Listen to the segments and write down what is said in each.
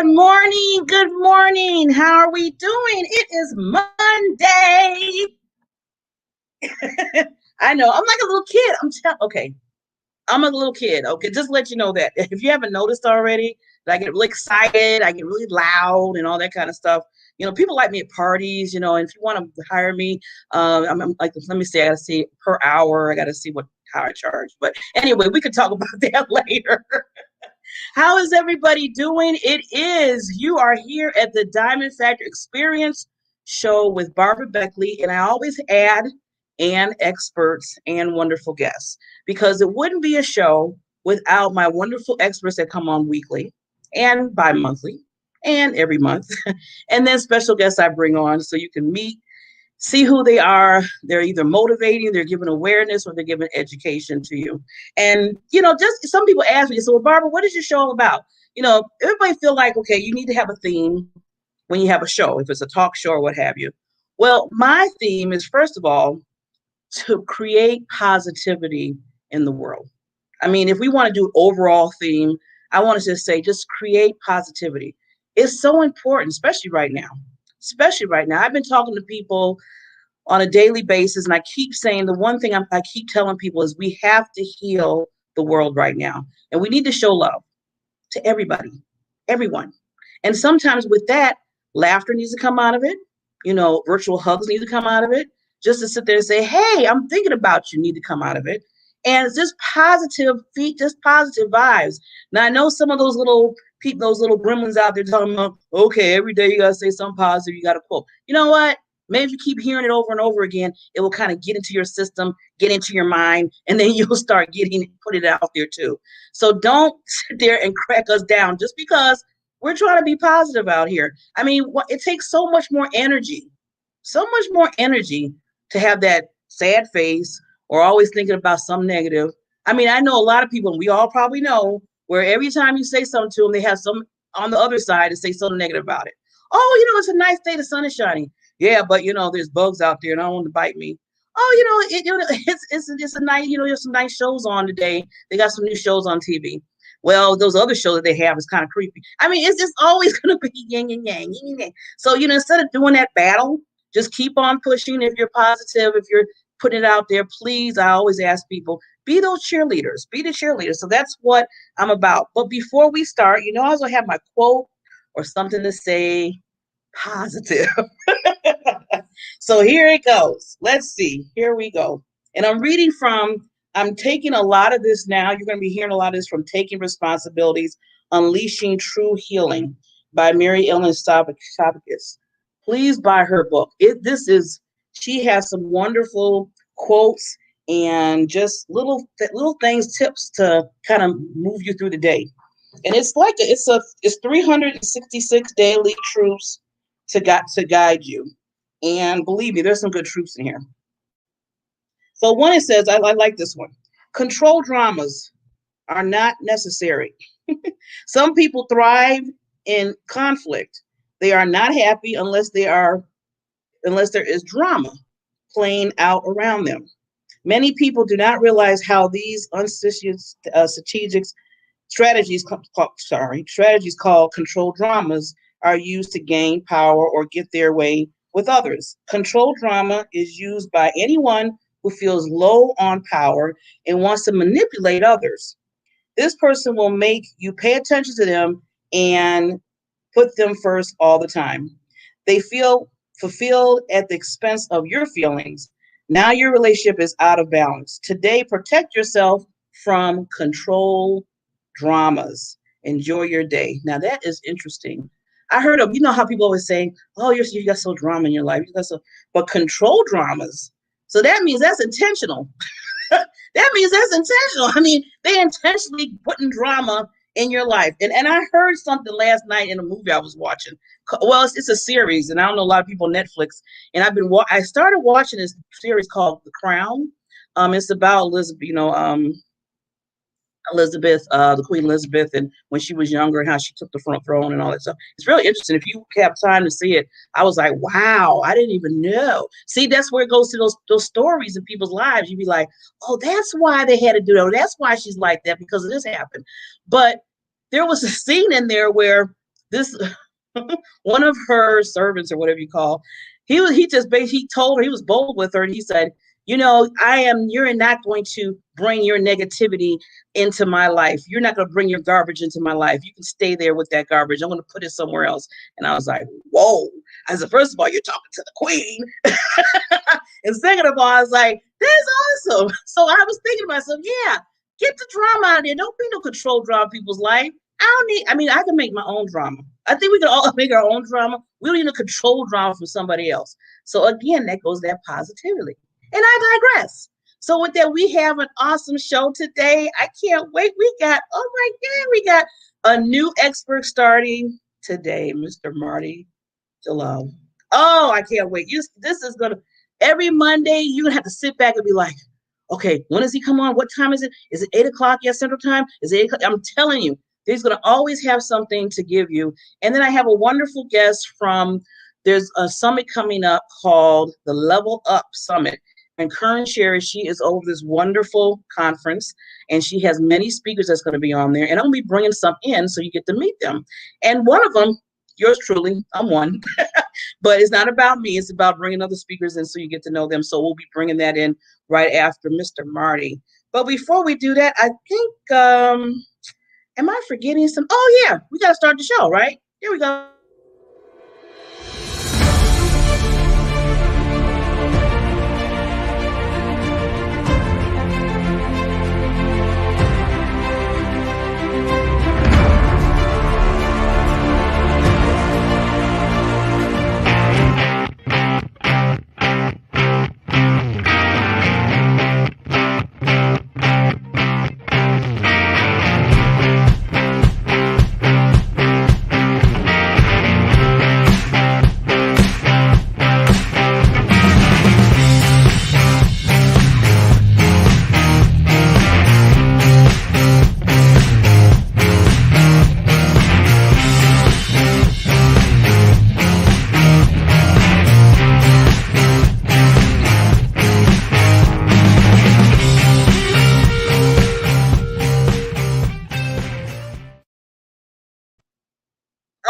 Good morning. Good morning. How are we doing? It is Monday. I know. I'm like a little kid. Okay. I'm a little kid. Okay. Just to let you know that if you haven't noticed already, that I get really excited, I get really loud and all that kind of stuff. People like me at parties, and if you want to hire me, I'm like, let me see, I got to see per hour. I got to see how I charge. But anyway, we could talk about that later. How is everybody doing? You are here at the Diamond Factor Experience show with Barbara Beckley, and I always add and experts and wonderful guests because it wouldn't be a show without my wonderful experts that come on weekly and bi-monthly and every month, and then special guests I bring on so you can see who they are. They're either motivating, they're giving awareness, or they're giving education to you. And, just some people ask me, so, well, Barbara, what is your show all about? Everybody feel like, okay, you need to have a theme when you have a show, if it's a talk show or what have you. Well, my theme is, first of all, to create positivity in the world. I mean, if we want to do an overall theme, I want to just say, just create positivity. It's so important, especially right now. I've been talking to people on a daily basis, and I keep saying the one thing I keep telling people is we have to heal the world right now, and we need to show love to everybody, everyone. And sometimes with that, laughter needs to come out of it. Virtual hugs need to come out of it. Just to sit there and say, hey, I'm thinking about you, need to come out of it. And it's just positive vibes. Now, I know some of those little people, those little gremlins out there talking about, okay, every day you got to say something positive, you got to quote. You know what? Maybe if you keep hearing it over and over again, it will kind of get into your system, get into your mind, and then you'll start put it out there too. So don't sit there and crack us down just because we're trying to be positive out here. I mean, it takes so much more energy to have that sad face or always thinking about something negative. I mean, I know a lot of people, and we all probably know, where every time you say something to them, they have some on the other side to say something negative about it. Oh, it's a nice day, the sun is shining. Yeah, but there's bugs out there and I don't want to bite me. Oh, it's a nice, there's some nice shows on today. They got some new shows on TV. Well, those other shows that they have is kind of creepy. I mean, it's just always going to be yin and yang, yin and yang. So, instead of doing that battle, just keep on pushing. If you're positive, if you're putting it out there, please, I always ask people, be those cheerleaders, be the cheerleaders. So that's what I'm about. But before we start, I also have my quote or something to say positive. So here it goes. Let's see. Here we go. And I'm taking a lot of this now. You're going to be hearing a lot of this from Taking Responsibilities, Unleashing True Healing by Mary Ellen Sabakis. Please buy her book. She has some wonderful quotes and just little things, tips to kind of move you through the day. And it's 366 daily truths to guide you. And believe me, there's some good truths in here. So one, it says, I like this one. Control dramas are not necessary. Some people thrive in conflict. They are not happy unless there is drama playing out around them. Many people do not realize how these strategic strategies called control dramas are used to gain power or get their way with others. Control drama is used by anyone who feels low on power and wants to manipulate others. This person will make you pay attention to them and put them first all the time. They feel fulfilled at the expense of your feelings. Now your relationship is out of balance. Today, protect yourself from control dramas. Enjoy your day. Now that is interesting. I heard of, how people always say, oh, you got so drama in your life. But control dramas. So that means that's intentional. I mean, they intentionally putting drama in your life. And I heard something last night in a movie I was watching. Well, it's a series, and I don't know a lot of people on Netflix. And I started watching this series called The Crown. It's about Elizabeth, the Queen Elizabeth, and when she was younger and how she took the front throne and all that stuff. It's really interesting. If you have time to see it, I was like, wow, I didn't even know. See, that's where it goes to those stories in people's lives. You'd be like, oh, that's why they had to do that. That's why she's like that, because of this happened. But there was a scene in there where this one of her servants or whatever you call, he just basically he told her, he was bold with her, and he said, you're not going to bring your negativity into my life. You're not going to bring your garbage into my life. You can stay there with that garbage. I'm going to put it somewhere else. And I was like, whoa. I said, first of all, you're talking to the queen. And second of all, I was like, that's awesome. So I was thinking to myself, yeah, get the drama out of there. Don't be no control drama in people's life. I can make my own drama. I think we can all make our own drama. We don't need a control drama from somebody else. So again, that goes that positively. And I digress. So with that, we have an awesome show today. I can't wait. We got a new expert starting today, Mr. Marty Jalove. Oh, I can't wait. This is going to, every Monday, you're going to have to sit back and be like, okay, when does he come on? What time is it? Is it 8 o'clock? Yes, Central Time? Is it 8 o'clock? I'm telling you, he's going to always have something to give you. And then I have a wonderful guest there's a summit coming up called the Level Up Summit. And Karen Sherry, she is over this wonderful conference, and she has many speakers that's going to be on there. And I'm going to be bringing some in so you get to meet them. And one of them, yours truly, I'm one. But it's not about me. It's about bringing other speakers in so you get to know them. So we'll be bringing that in right after Mr. Marty. But before we do that, I think, am I forgetting some? Oh, yeah, we got to start the show, right? Here we go.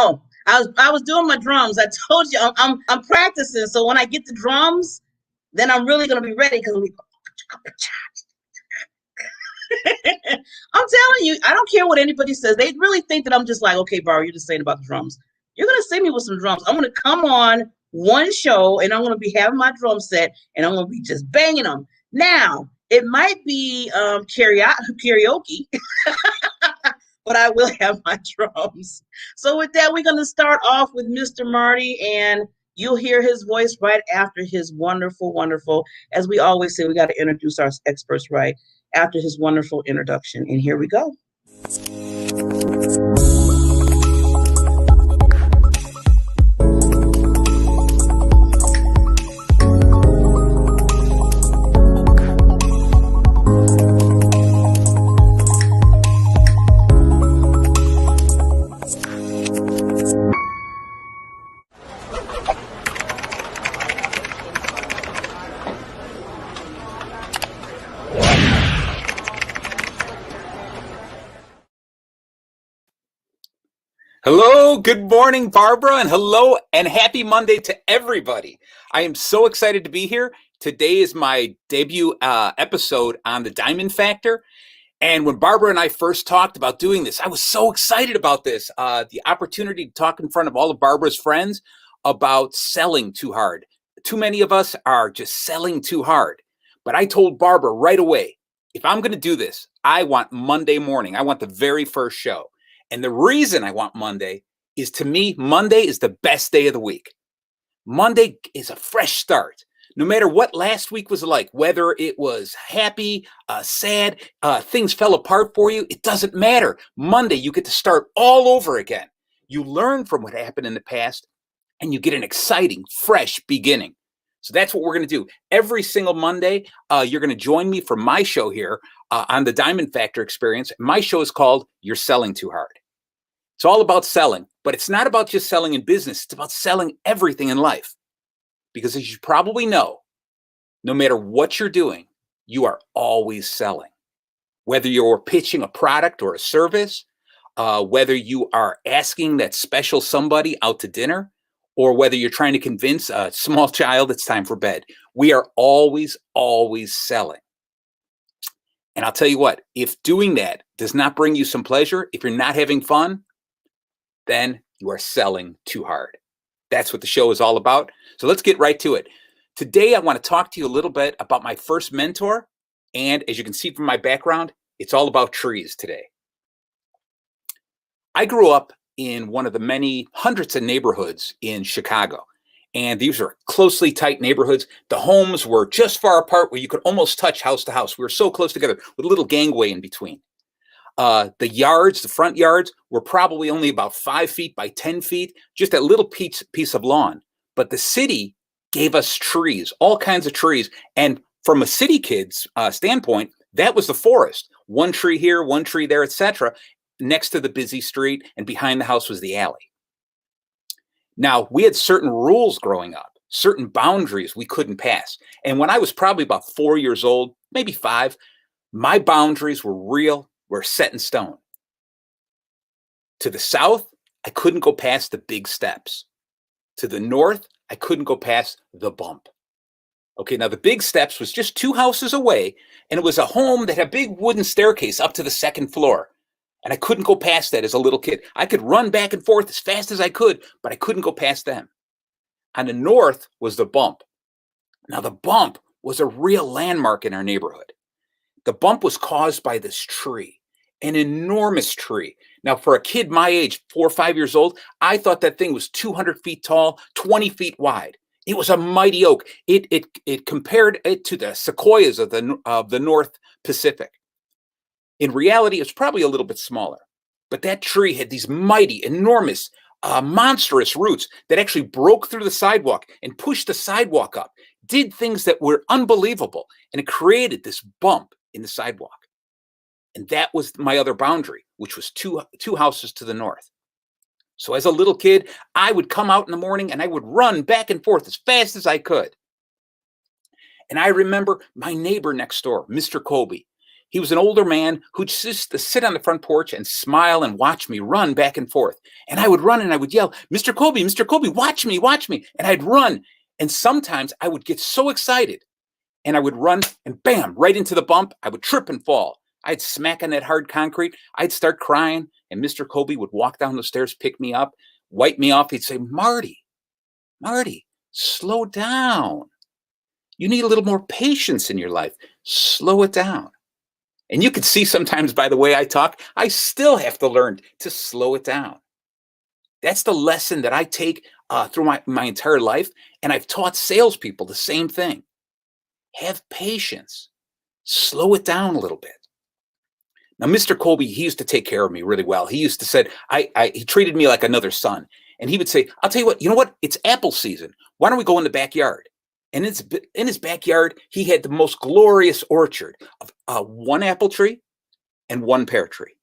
Oh, I was doing my drums. I told you I'm practicing. So when I get the drums, then I'm really gonna be ready because I'm telling you, I don't care what anybody says. They really think that I'm just like, okay, Barbara, you're just saying about the drums. You're gonna see me with some drums. I'm gonna come on one show and I'm gonna be having my drum set and I'm gonna be just banging them. Now it might be karaoke. But I will have my drums. So with that, we're going to start off with Mr. Marty, and you'll hear his voice right after his wonderful, as we always say, we got to introduce our experts right after his wonderful introduction. And here we go. Hello, good morning, Barbara, and hello and happy Monday to everybody. I am so excited to be here. Today is my debut episode on the Diamond Factor. And when Barbara and I first talked about doing this, I was so excited about this, the opportunity to talk in front of all of Barbara's friends about selling too hard. Too many of us are just selling too hard. But I told Barbara right away, if I'm going to do this, I want Monday morning. I want the very first show. And the reason I want Monday is, to me, Monday is the best day of the week. Monday is a fresh start. No matter what last week was like, whether it was happy, sad, things fell apart for you, it doesn't matter. Monday, you get to start all over again. You learn from what happened in the past, and you get an exciting, fresh beginning. So that's what we're going to do. Every single Monday, you're going to join me for my show here on the Diamond Factor Experience. My show is called You're Selling Too Hard. It's all about selling, but it's not about just selling in business. It's about selling everything in life. Because as you probably know, no matter what you're doing, you are always selling. Whether you're pitching a product or a service, whether you are asking that special somebody out to dinner or whether you're trying to convince a small child it's time for bed, we are always, always selling. And I'll tell you what, if doing that does not bring you some pleasure, if you're not having fun, then you are selling too hard. That's what the show is all about. So let's get right to it. Today, I want to talk to you a little bit about my first mentor. And as you can see from my background, it's all about trees today. I grew up in one of the many hundreds of neighborhoods in Chicago. And these are closely tight neighborhoods. The homes were just far apart where you could almost touch house to house. We were so close together with a little gangway in between. The front yards were probably only about 5 feet by 10 feet, just a little piece of lawn. But the city gave us trees, all kinds of trees. And from a city kid's standpoint, that was the forest. One tree here, one tree there, etc. Next to the busy street, and behind the house was the alley. Now, we had certain rules growing up, certain boundaries we couldn't pass. And when I was probably about 4 years old, maybe 5, my boundaries were set in stone. To the south, I couldn't go past the big steps. To the north, I couldn't go past the bump. Okay, now the big steps was just 2 houses away, and it was a home that had a big wooden staircase up to the 2nd floor. And I couldn't go past that as a little kid. I could run back and forth as fast as I could, but I couldn't go past them. On the north was the bump. Now, the bump was a real landmark in our neighborhood. The bump was caused by this tree, an enormous tree. Now, for a kid my age, 4 or 5 years old, I thought that thing was 200 feet tall, 20 feet wide. It was a mighty oak. It compared it to the sequoias of the North Pacific. In reality, it was probably a little bit smaller, but that tree had these mighty, enormous, monstrous roots that actually broke through the sidewalk and pushed the sidewalk up, did things that were unbelievable, and it created this bump in the sidewalk. And that was my other boundary, which was two houses to the north. So as a little kid, I would come out in the morning and I would run back and forth as fast as I could. And I remember my neighbor next door, Mr. Colby. He was an older man who'd just sit on the front porch and smile and watch me run back and forth. And I would run and I would yell, Mr. Colby, watch me, watch me. And I'd run. And sometimes I would get so excited and I would run and bam, right into the bump. I would trip and fall. I'd smack on that hard concrete. I'd start crying. And Mr. Colby would walk down the stairs, pick me up, wipe me off. He'd say, Marty, slow down. You need a little more patience in your life. Slow it down. And you can see sometimes by the way I talk, I still have to learn to slow it down. That's the lesson that I take through my entire life. And I've taught salespeople the same thing. Have patience. Slow it down a little bit. Now, Mr. Colby, he used to take care of me really well. He used to say, he treated me like another son. And he would say, I'll tell you what, it's apple season. Why don't we go in the backyard? And in his backyard, he had the most glorious orchard of 1 apple tree and 1 pear tree.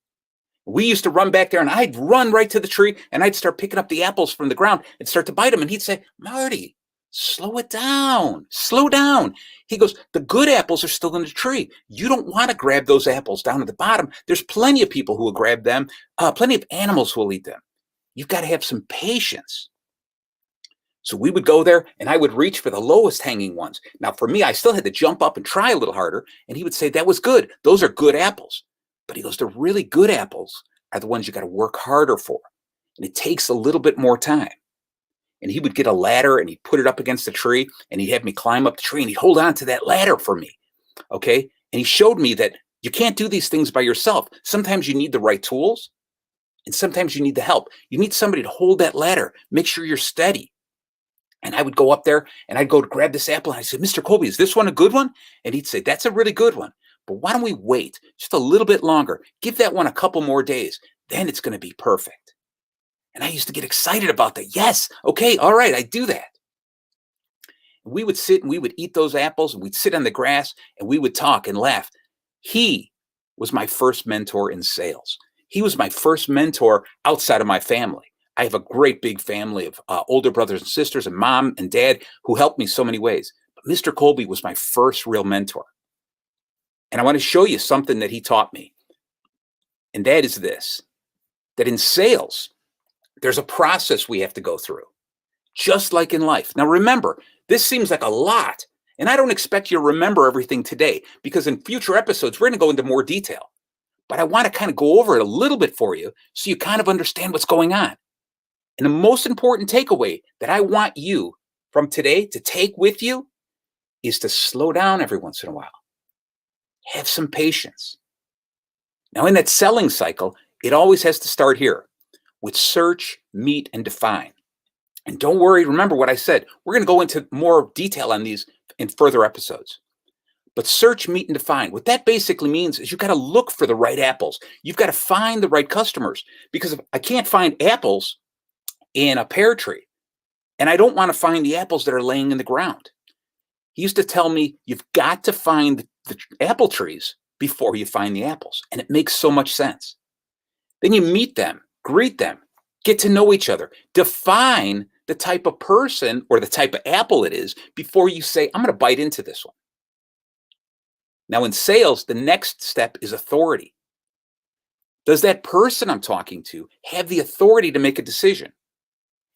We used to run back there and I'd run right to the tree and I'd start picking up the apples from the ground and start to bite them. And he'd say, Marty, slow it down, slow down. He goes, the good apples are still in the tree. You don't want to grab those apples down at the bottom. There's plenty of people who will grab them. Plenty of animals who will eat them. You've got to have some patience. So we would go there and I would reach for the lowest hanging ones. Now for me, I still had to jump up and try a little harder. And he would say, that was good. Those are good apples. But he goes, the really good apples are the ones you got to work harder for. And it takes a little bit more time. And he would get a ladder and he'd put it up against the tree and he'd have me climb up the tree and he'd hold on to that ladder for me. Okay. And he showed me that you can't do these things by yourself. Sometimes you need the right tools and sometimes you need the help. You need somebody to hold that ladder. Make sure you're steady. And I would go up there and I'd go to grab this apple. And I said, Mr. Colby, is this one a good one? And he'd say, that's a really good one. But why don't we wait just a little bit longer? Give that one a couple more days. Then it's going to be perfect. And I used to get excited about that. Yes. Okay. All right. I do that. We would sit and we would eat those apples and we'd sit on the grass and we would talk and laugh. He was my first mentor in sales. He was my first mentor outside of my family. I have a great big family of older brothers and sisters and mom and dad who helped me so many ways. But Mr. Colby was my first real mentor. And I want to show you something that he taught me. And that is this. that in sales, there's a process we have to go through, just like in life. Now, remember, this seems like a lot, and I don't expect you to remember everything today, because in future episodes, we're going to go into more detail. But I want to kind of go over it a little bit for you so you kind of understand what's going on. And the most important takeaway that I want you from today to take with you is to slow down every once in a while. Have some patience. Now, in that selling cycle, it always has to start here with search, meet, and define. And don't worry, remember what I said. We're going to go into more detail on these in further episodes. But search, meet, and define. What that basically means is you've got to look for the right apples. You've got to find the right customers. Because if I can't find apples in a pear tree, and I don't want to find the apples that are laying in the ground. He used to tell me, you've got to find the apple trees before you find the apples. And it makes so much sense. Then you meet them, greet them, get to know each other, define the type of person or the type of apple it is before you say, I'm going to bite into this one. Now, in sales, the next step is authority. Does that person I'm talking to have the authority to make a decision?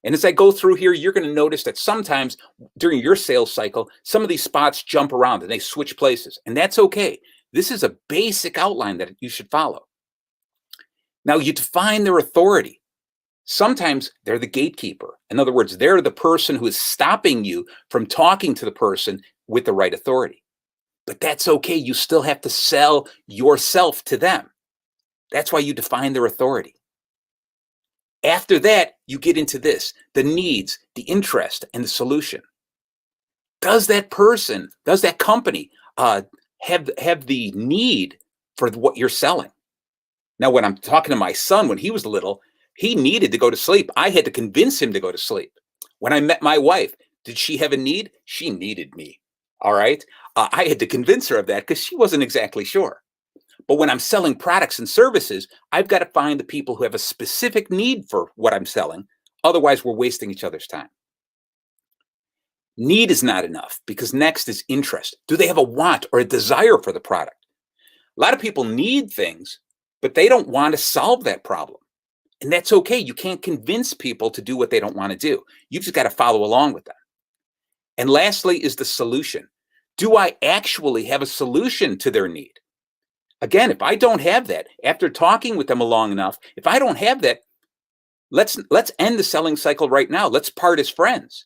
And as I go through here, you're going to notice that sometimes during your sales cycle, some of these spots jump around and they switch places. And that's okay. This is a basic outline that you should follow. Now, you define their authority. Sometimes they're the gatekeeper. In other words, they're the person who is stopping you from talking to the person with the right authority. But that's okay. You still have to sell yourself to them. That's why you define their authority. After that, you get into this, the needs, the interest, and the solution. Does that person, does that company have the need for what you're selling? Now, when I'm talking to my son, when he was little, he needed to go to sleep. I had to convince him to go to sleep. When I met my wife, did she have a need? She needed me. All right. I had to convince her of that because she wasn't exactly sure. But when I'm selling products and services, I've got to find the people who have a specific need for what I'm selling. Otherwise, we're wasting each other's time. Need is not enough because next is interest. Do they have a want or a desire for the product? A lot of people need things, but they don't want to solve that problem. And that's okay. You can't convince people to do what they don't want to do. You've just got to follow along with them. And lastly is the solution. Do I actually have a solution to their need? Again, if I don't have that, after talking with them long enough, if I don't have that, let's end the selling cycle right now. Let's part as friends.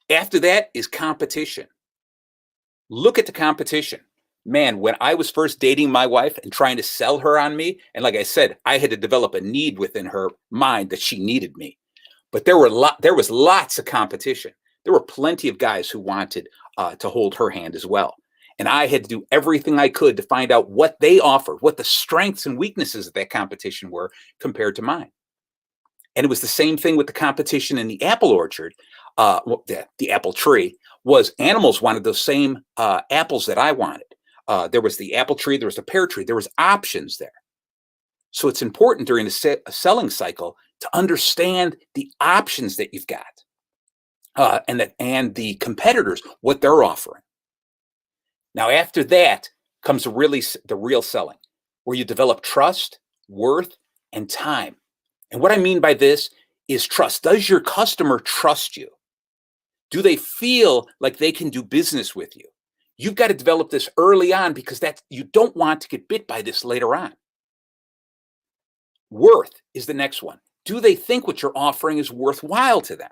After that is competition. Look at the competition. Man, when I was first dating my wife and trying to sell her on me, and like I said, I had to develop a need within her mind that she needed me. But there was lots of competition. There were plenty of guys who wanted to hold her hand as well. And I had to do everything I could to find out what they offered, what the strengths and weaknesses of that competition were compared to mine. And it was the same thing with the competition in the apple orchard. The apple tree was animals wanted those same apples that I wanted. There was the apple tree, there was the pear tree, there was options there. So it's important during the selling cycle to understand the options that you've got and the competitors, what they're offering. Now, after that comes the real selling, where you develop trust, worth, and time. And what I mean by this is trust. Does your customer trust you? Do they feel like they can do business with you? You've got to develop this early on because you don't want to get bit by this later on. Worth is the next one. Do they think what you're offering is worthwhile to them?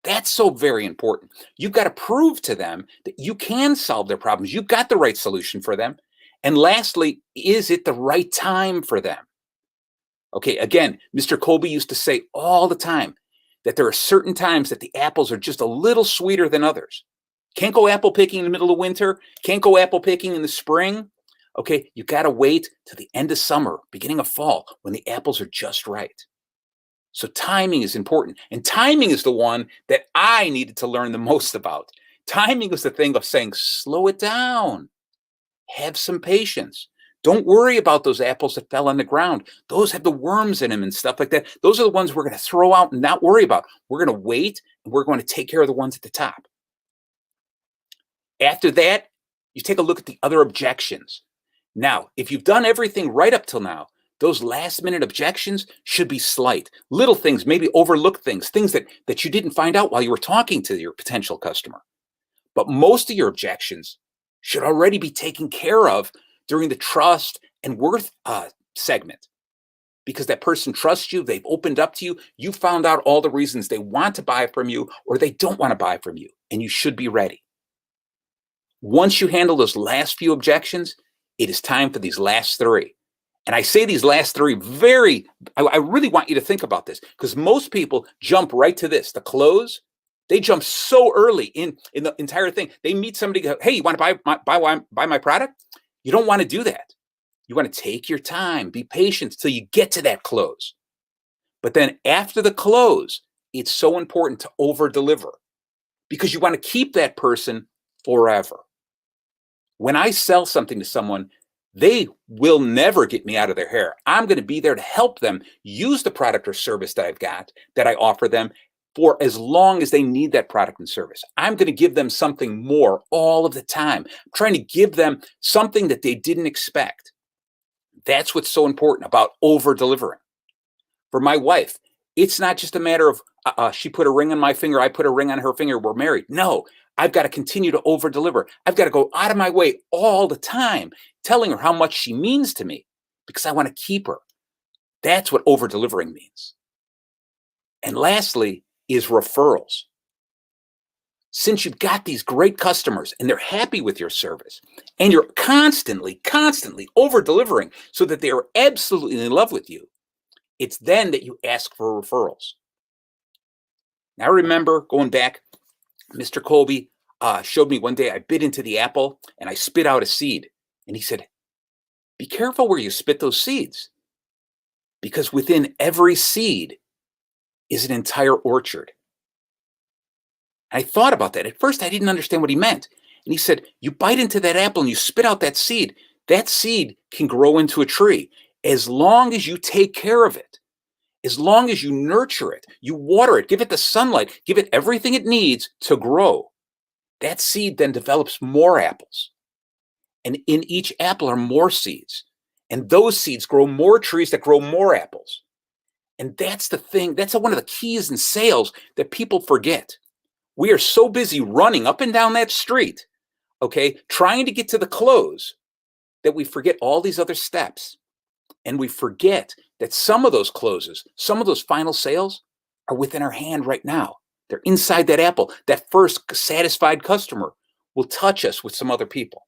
That's so very important. You've got to prove to them that you can solve their problems. You've got the right solution for them. And lastly, is it the right time for them? Okay, again, Mr. Colby used to say all the time that there are certain times that the apples are just a little sweeter than others. Can't go apple picking in the middle of winter. Can't go apple picking in the spring. Okay, you got to wait till the end of summer, beginning of fall, when the apples are just right. So timing is important. And timing is the one that I needed to learn the most about. Timing is the thing of saying, slow it down. Have some patience. Don't worry about those apples that fell on the ground. Those have the worms in them and stuff like that. Those are the ones we're going to throw out and not worry about. We're going to wait and we're going to take care of the ones at the top. After that, you take a look at the other objections. Now, if you've done everything right up till now, those last minute objections should be slight. Little things, maybe overlooked things that you didn't find out while you were talking to your potential customer. But most of your objections should already be taken care of during the trust and worth segment. Because that person trusts you, they've opened up to you, you found out all the reasons they want to buy from you or they don't want to buy from you, and you should be ready. Once you handle those last few objections, it is time for these last three. And I say these last three I really want you to think about this, because most people jump right to this, the close. They jump so early in the entire thing. They meet somebody, go, hey, you want to buy my product? You don't want to do that. You want to take your time, be patient till you get to that close. But then after the close, it's so important to over deliver, because you want to keep that person forever. When I sell something to someone, they will never get me out of their hair. I'm going to be there to help them use the product or service that I've got, that I offer them, for as long as they need that product and service. I'm going to give them something more all of the time. I'm trying to give them something that they didn't expect. That's what's so important about over delivering. For my wife, it's not just a matter of she put a ring on my finger, I put a ring on her finger, we're married. No, I've got to continue to over deliver. I've got to go out of my way all the time telling her how much she means to me, because I want to keep her. That's what over delivering means. And lastly is referrals. Since you've got these great customers and they're happy with your service, and you're constantly over delivering so that they are absolutely in love with you, it's then that you ask for referrals. Now, I remember going back, Mr. Colby showed me one day, I bit into the apple and I spit out a seed. And he said, be careful where you spit those seeds, because within every seed is an entire orchard. I thought about that. At first, I didn't understand what he meant. And he said, you bite into that apple and you spit out that seed can grow into a tree as long as you take care of it, as long as you nurture it, you water it, give it the sunlight, give it everything it needs to grow. That seed then develops more apples. And in each apple are more seeds. And those seeds grow more trees that grow more apples. And that's the thing, that's one of the keys in sales that people forget. We are so busy running up and down that street, okay, trying to get to the close, that we forget all these other steps. And we forget that some of those closes, some of those final sales are within our hand right now. They're inside that apple. That first satisfied customer will touch us with some other people,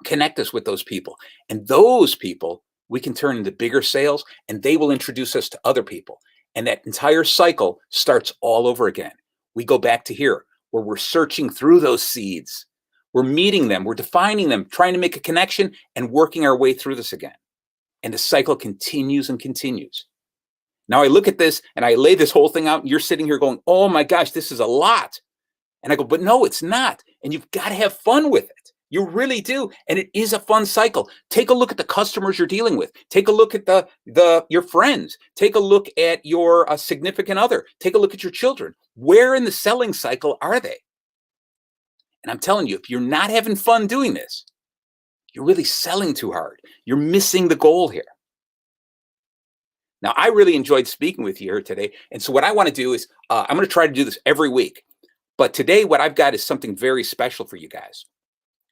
connect us with those people. And those people we can turn into bigger sales, and they will introduce us to other people. And that entire cycle starts all over again. We go back to here, where we're searching through those seeds. We're meeting them, we're defining them, trying to make a connection, and working our way through this again. And the cycle continues and continues. Now I look at this and I lay this whole thing out, and you're sitting here going, oh my gosh, this is a lot. And I go, but no, it's not. And you've got to have fun with it. You really do. And it is a fun cycle. Take a look at the customers you're dealing with. Take a look at your friends. Take a look at your significant other. Take a look at your children. Where in the selling cycle are they? And I'm telling you, if you're not having fun doing this, you're really selling too hard. You're missing the goal here. Now, I really enjoyed speaking with you here today. And so what I want to do is, I'm going to try to do this every week. But today, what I've got is something very special for you guys.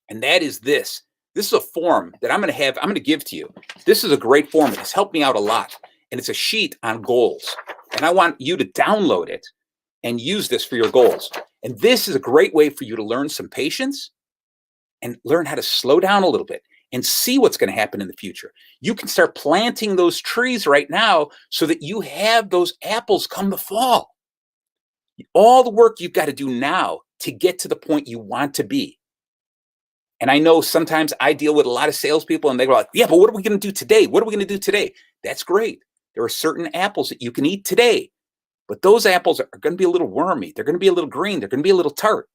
And that is this. This is a form that I'm going to give to you. This is a great form. It has helped me out a lot. And it's a sheet on goals. And I want you to download it and use this for your goals. And this is a great way for you to learn some patience and learn how to slow down a little bit and see what's going to happen in the future. You can start planting those trees right now so that you have those apples come the fall. All the work you've got to do now to get to the point you want to be. And I know sometimes I deal with a lot of salespeople and they go like, yeah, but what are we going to do today? What are we going to do today? That's great. There are certain apples that you can eat today, but those apples are going to be a little wormy. They're going to be a little green. They're going to be a little tart.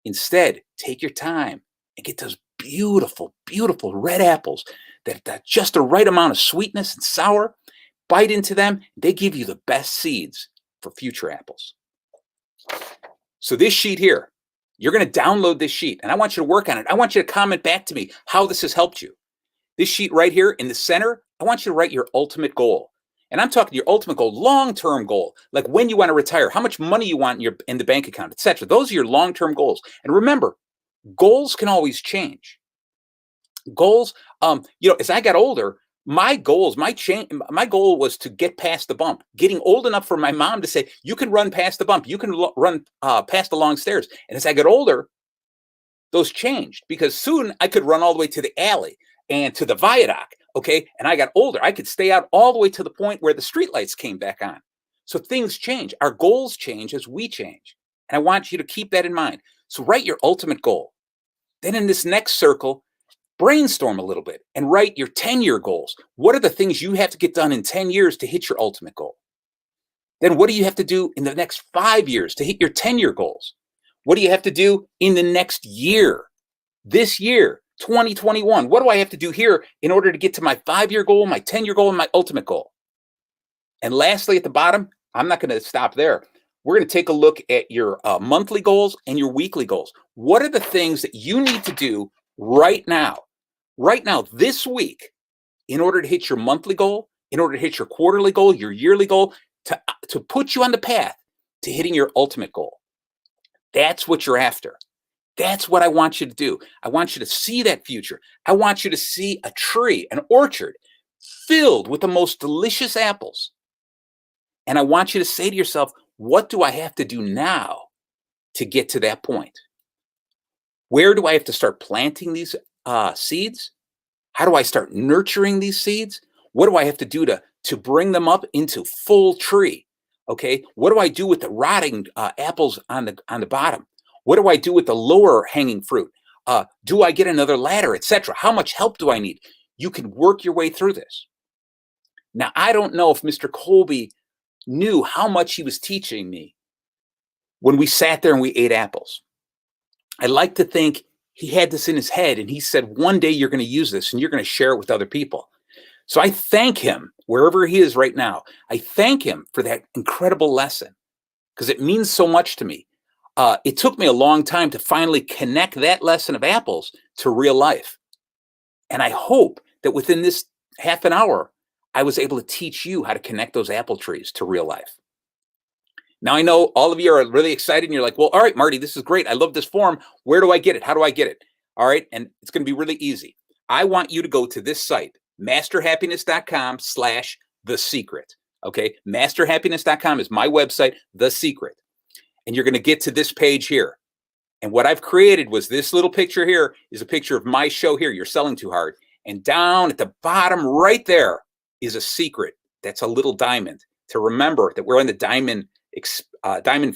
Instead, take your time and get those beautiful, beautiful red apples that just the right amount of sweetness and sour. Bite into them. They give you the best seeds for future apples. So this sheet here, you're going to download this sheet and I want you to work on it. I want you to comment back to me how this has helped you. This sheet right here in the center, I want you to write your ultimate goal. And I'm talking your ultimate goal, long-term goal, like when you want to retire, how much money you want in the bank account, etc. Those are your long-term goals. And remember, goals can always change. Goals, as I got older, my goal was to get past the bump, getting old enough for my mom to say, you can run past the bump, you can run past the long stairs. And as I got older, those changed because soon I could run all the way to the alley and to the viaduct. Okay. And I got older. I could stay out all the way to the point where the streetlights came back on. So things change. Our goals change as we change. And I want you to keep that in mind. So write your ultimate goal. Then in this next circle, brainstorm a little bit and write your 10-year goals. What are the things you have to get done in 10 years to hit your ultimate goal? Then what do you have to do in the next 5 years to hit your 10-year goals? What do you have to do in the next year? This year, 2021. What do I have to do here in order to get to my 5-year goal, my 10-year goal, and my ultimate goal? And lastly, at the bottom, I'm not going to stop there. We're going to take a look at your monthly goals and your weekly goals. What are the things that you need to do right now, this week, in order to hit your monthly goal, in order to hit your quarterly goal, your yearly goal, to put you on the path to hitting your ultimate goal? That's what you're after. That's what I want you to do. I want you to see that future. I want you to see a tree, an orchard filled with the most delicious apples. And I want you to say to yourself, what do I have to do now to get to that point? Where do I have to start planting these seeds? How do I start nurturing these seeds? What do I have to do to bring them up into full tree? Okay, what do I do with the rotting apples on the bottom? What do I do with the lower hanging fruit? Do I get another ladder, etc.? How much help do I need? You can work your way through this. Now, I don't know if Mr. Colby knew how much he was teaching me when we sat there and we ate apples. I like to think he had this in his head and he said, one day you're going to use this and you're going to share it with other people. So I thank him wherever he is right now. I thank him for that incredible lesson because it means so much to me. It took me a long time to finally connect that lesson of apples to real life. And I hope that within this half an hour, I was able to teach you how to connect those apple trees to real life. Now, I know all of you are really excited and you're like, well, all right, Marty, this is great. I love this form. Where do I get it? How do I get it? All right. And it's going to be really easy. I want you to go to this site, masterhappiness.com/thesecret. Okay. Masterhappiness.com is my website, The Secret. And you're going to get to this page here. And what I've created was this little picture here is a picture of my show here, You're Selling Too Hard. And down at the bottom right there is a secret. That's a little diamond to remember that we're in the Diamond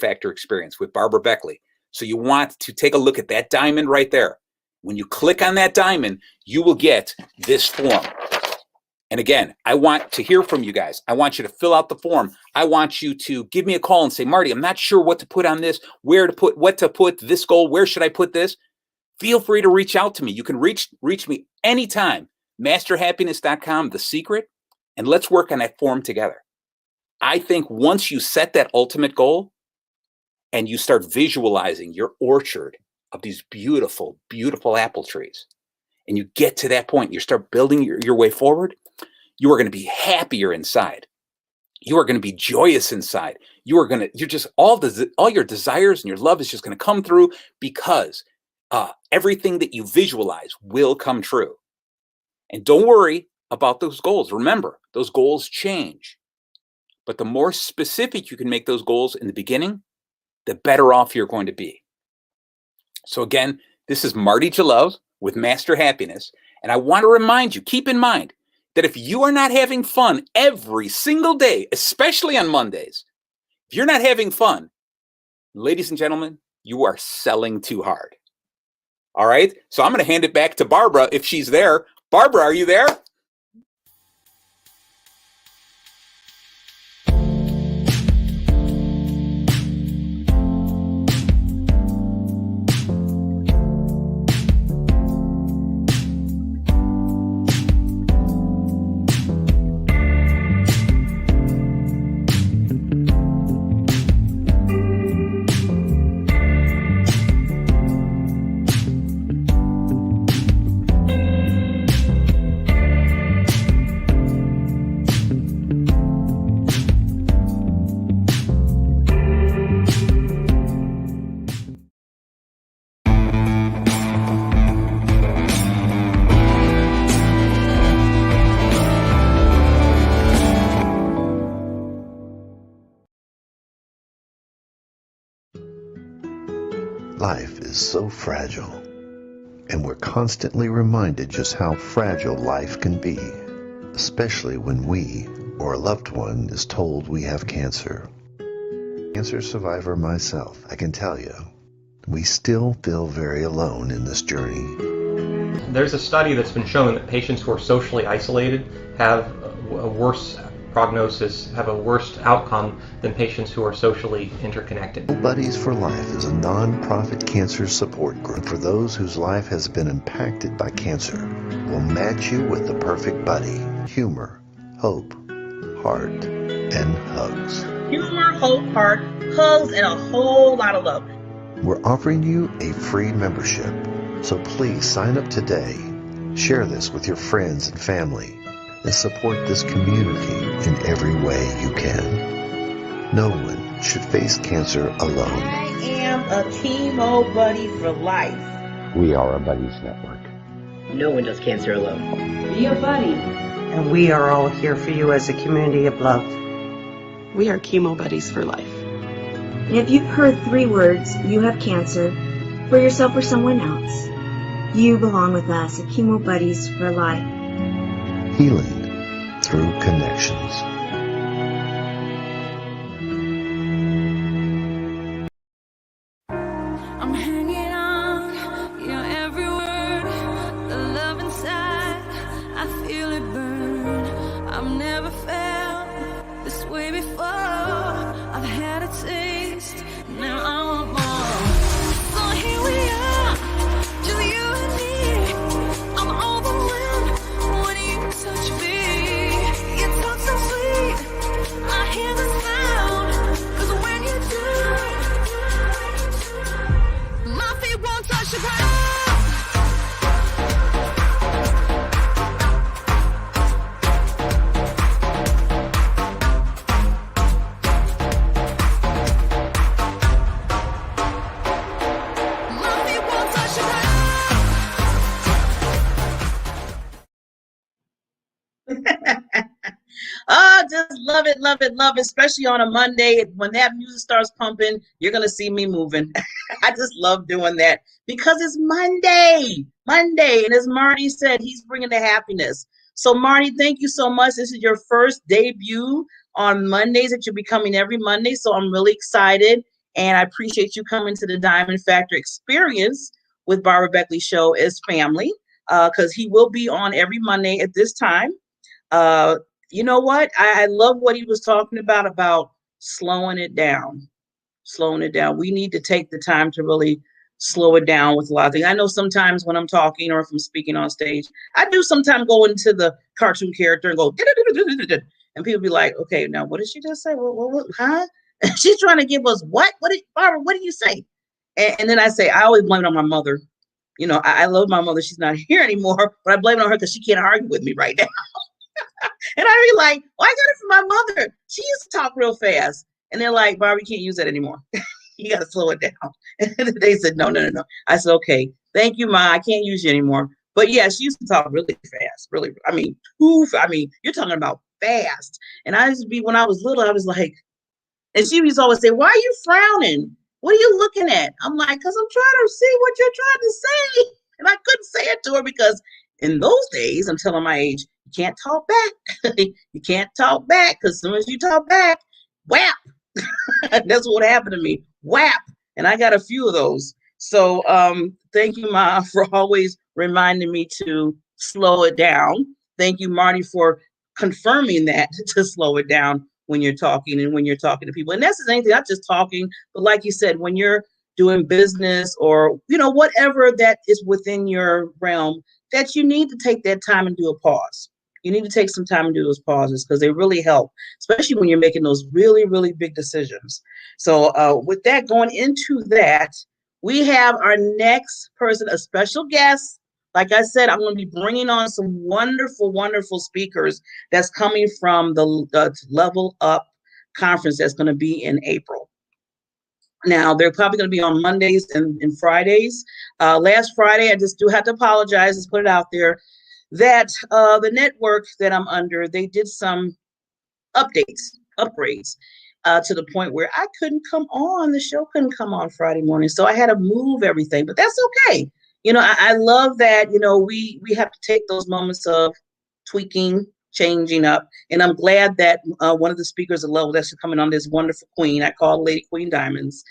Factor experience with Barbara Beckley. So you want to take a look at that diamond right there. When you click on that diamond, you will get this form. And again, I want to hear from you guys. I want you to fill out the form. I want you to give me a call and say, Marty, I'm not sure what to put on this, what to put this goal, where should I put this? Feel free to reach out to me. You can reach me anytime. Masterhappiness.com, The Secret, and let's work on that form together. I think once you set that ultimate goal and you start visualizing your orchard of these beautiful, beautiful apple trees, and you get to that point, you start building your way forward, you are going to be happier inside. You are going to be joyous inside. You're just, all your desires and your love is just going to come through because everything that you visualize will come true. And don't worry about those goals. Remember, those goals change. But the more specific you can make those goals in the beginning, the better off you're going to be. So again, this is Marty Jalove with Master Happiness. And I want to remind you, keep in mind that if you are not having fun every single day, especially on Mondays, if you're not having fun, ladies and gentlemen, you are selling too hard. All right. So I'm going to hand it back to Barbara if she's there. Barbara, are you there? Life is so fragile, and we're constantly reminded just how fragile life can be, especially when we or a loved one is told we have cancer. Cancer survivor myself, I can tell you, we still feel very alone in this journey. There's a study that's been showing that patients who are socially isolated have a worse prognosis, have a worse outcome than patients who are socially interconnected. Buddies for Life is a non-profit cancer support group for those whose life has been impacted by cancer. We'll match you with the perfect buddy. Humor, hope, heart, and hugs. Humor, hope, heart, hugs, and a whole lot of love. We're offering you a free membership, so please sign up today. Share this with your friends and family, and support this community in every way you can. No one should face cancer alone. I am a chemo buddy for life. We are a buddies network. No one does cancer alone. Be a buddy. And we are all here for you as a community of love. We are chemo buddies for life. And if you've heard 3 words, you have cancer, for yourself or someone else, you belong with us at Chemo Buddies for Life. Healing through connections. I'm hanging on your every word. The love inside, I feel it burn. I've never felt this way before. I've had a taste, now I want more. So here we are, just you and me. I'm overwhelmed when you touch me. You talk so sweet, I hear the sound. 'Cause when you do, my feet won't touch the ground. My feet won't touch the ground. Oh, just love it, love it, love it, especially on a Monday. When that music starts pumping, you're going to see me moving. I just love doing that because it's Monday. Monday. And as Marty said, he's bringing the happiness. So, Marty, thank you so much. This is your first debut on Mondays that you'll be coming every Monday. So I'm really excited. And I appreciate you coming to the Diamond Factor Experience with Barbara Beckley Show as family, because he will be on every Monday at this time. You know what? I love what he was talking about slowing it down. Slowing it down. We need to take the time to really slow it down with a lot of things. I know sometimes when I'm talking or if I'm speaking on stage, I do sometimes go into the cartoon character and go, and people be like, okay, now what did she just say? What, huh? She's trying to give us what? Barbara, what did you say? And then I say, I always blame it on my mother. You know, I love my mother. She's not here anymore, but I blame it on her because she can't argue with me right now. And I be like, well, I got it from my mother. She used to talk real fast. And they're like, Barbara, you can't use that anymore. You got to slow it down. And they said, no. I said, okay, thank you, Ma. I can't use you anymore. But yeah, she used to talk really fast. Really, you're talking about fast. And I used to be, when I was little, I was like, and she used to always say, why are you frowning? What are you looking at? I'm like, because I'm trying to see what you're trying to say. And I couldn't say it to her because in those days, I'm telling my age, you can't talk back. You can't talk back because as soon as you talk back, whap. That's what happened to me. Whap. And I got a few of those. So thank you, Ma, for always reminding me to slow it down. Thank you, Marty, for confirming that to slow it down when you're talking and when you're talking to people. And that's the same thing, not just talking, but like you said, when you're doing business or, you know, whatever that is within your realm, that you need to take that time and do a pause. You need to take some time and do those pauses because they really help, especially when you're making those really, really big decisions. So with that, going into that, we have our next person, a special guest. Like I said, I'm going to be bringing on some wonderful, wonderful speakers that's coming from the Level Up conference that's going to be in April. Now, they're probably going to be on Mondays and Fridays. Last Friday, I just do have to apologize, let's put it out there, that the network that I'm under, they did some upgrades. to the point where I couldn't come on. The show couldn't come on Friday morning. So I had to move everything, but that's okay. I love that, we have to take those moments of tweaking, changing up. And I'm glad that one of the speakers at Level that's coming on, this wonderful queen, I call Lady Queen Diamonds,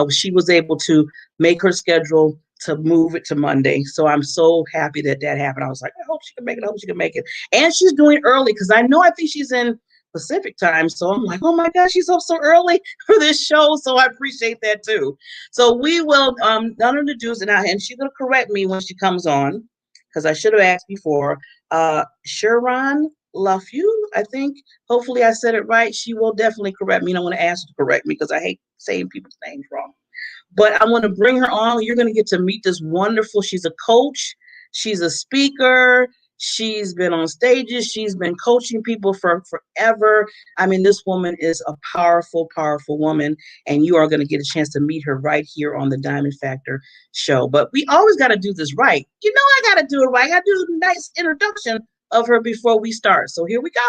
she was able to make her schedule to move it to Monday. So I'm so happy that happened. I was like, I hope she can make it. I hope she can make it. And she's doing early because I think she's in Pacific time. So I'm like, oh my gosh, she's up so early for this show. So I appreciate that too. So we will none of the dues and she's gonna correct me when she comes on, because I should have asked before. Sharon LaFew, I think. Hopefully I said it right. She will definitely correct me. And I want to ask her to correct me because I hate saying people's names wrong. But I want to bring her on. You're going to get to meet this wonderful, she's a coach, she's a speaker, she's been on stages, she's been coaching people for forever. I mean, this woman is a powerful, powerful woman, and you are going to get a chance to meet her right here on the Diamond Factor show. But we always got to do this right. I got to do it right. I got to do a nice introduction of her before we start. So here we go.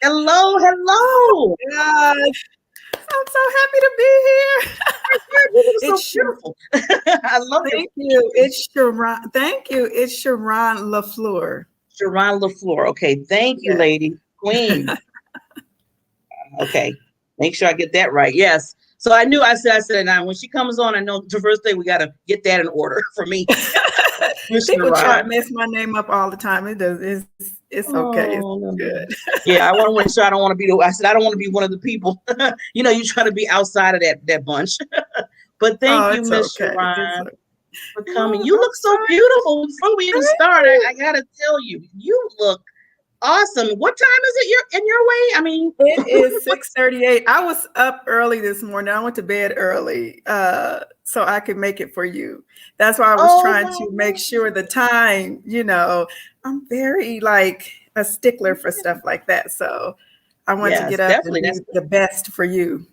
Hello. Gosh, I'm so happy to be here. It's so beautiful. I love it. Thank you. It's Sharon. Thank you. It's Sharon LaFleur. Sharon LaFleur. Okay. Thank you, lady. Queen. Okay. Make sure I get that right. Yes. So I said, now when she comes on, I know the first thing we got to get that in order for me. People try to mess my name up all the time. It does. It's okay. It's good. Yeah, I want to make sure I don't want to be I don't want to be one of the people. You try to be outside of that bunch. But thank you, Miss Sharon, for coming. You look so beautiful. Before we even start, I gotta tell you, you look awesome. What time is it in your way? I mean, it is 6:38. I was up early this morning. I went to bed early so I could make it for you. That's why I was trying to make sure the time, I'm very a stickler for stuff like that. So I want to get up and do the best for you.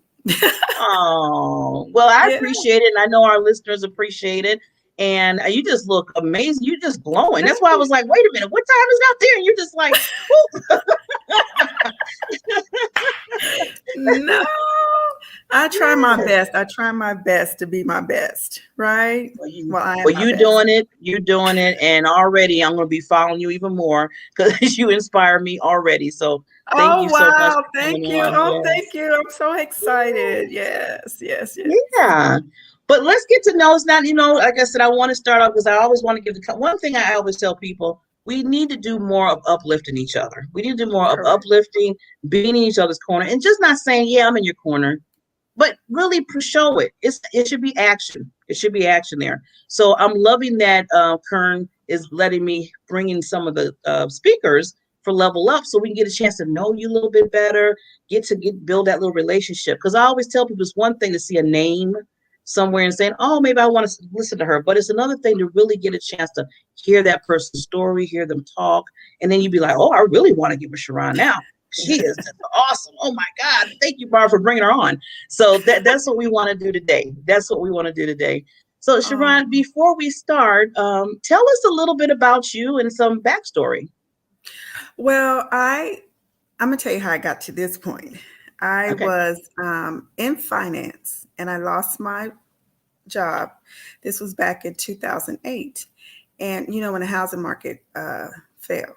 Oh, well, I appreciate it. And I know our listeners appreciate it. And you just look amazing. You're just glowing. That's why I was like, wait a minute, what time is it out there? And you're just like, no, I try my best. I try my best to be my best, right? You're doing it. You're doing it. And already I'm going to be following you even more because you inspire me already. So thank you so much. Thank you. Thank you. I'm so excited. Yes. Yeah. But let's get to know. It's not, like I said, I want to start off because I always want to give one thing I always tell people, we need to do more of uplifting each other. We need to do more of uplifting, being in each other's corner, and just not saying, yeah, I'm in your corner, but really show it. It should be action. It should be action there. So I'm loving that Kern is letting me bring in some of the speakers for Level Up so we can get a chance to know you a little bit better, build that little relationship. Because I always tell people it's one thing to see a name somewhere and saying, oh, maybe I want to listen to her. But it's another thing to really get a chance to hear that person's story, hear them talk. And then you'd be like, oh, I really want to give her Sharon now. She is awesome. Oh my God. Thank you, Barb, for bringing her on. So that's what we want to do today. So Sharon, before we start, tell us a little bit about you and some backstory. Well, I'm going to tell you how I got to this point. I was in finance and I lost my job. This was back in 2008. And, when the housing market fell.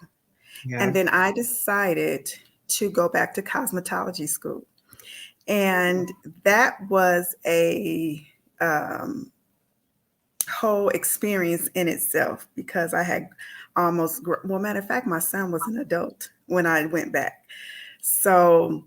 Yeah. And then I decided to go back to cosmetology school. And that was a whole experience in itself because I had matter of fact, my son was an adult when I went back. So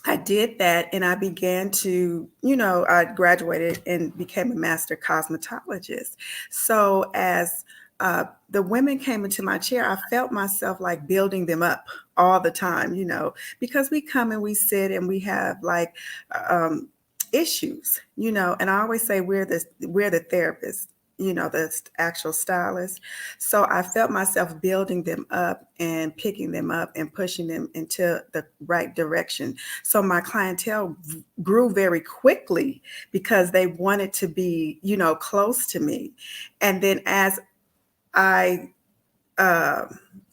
I did that and I began to, I graduated and became a master cosmetologist. So as the women came into my chair, I felt myself like building them up all the time, because we come and we sit and we have issues, and I always say we're the therapists. the actual stylist. So I felt myself building them up and picking them up and pushing them into the right direction. So my clientele grew very quickly because they wanted to be, close to me. And then as I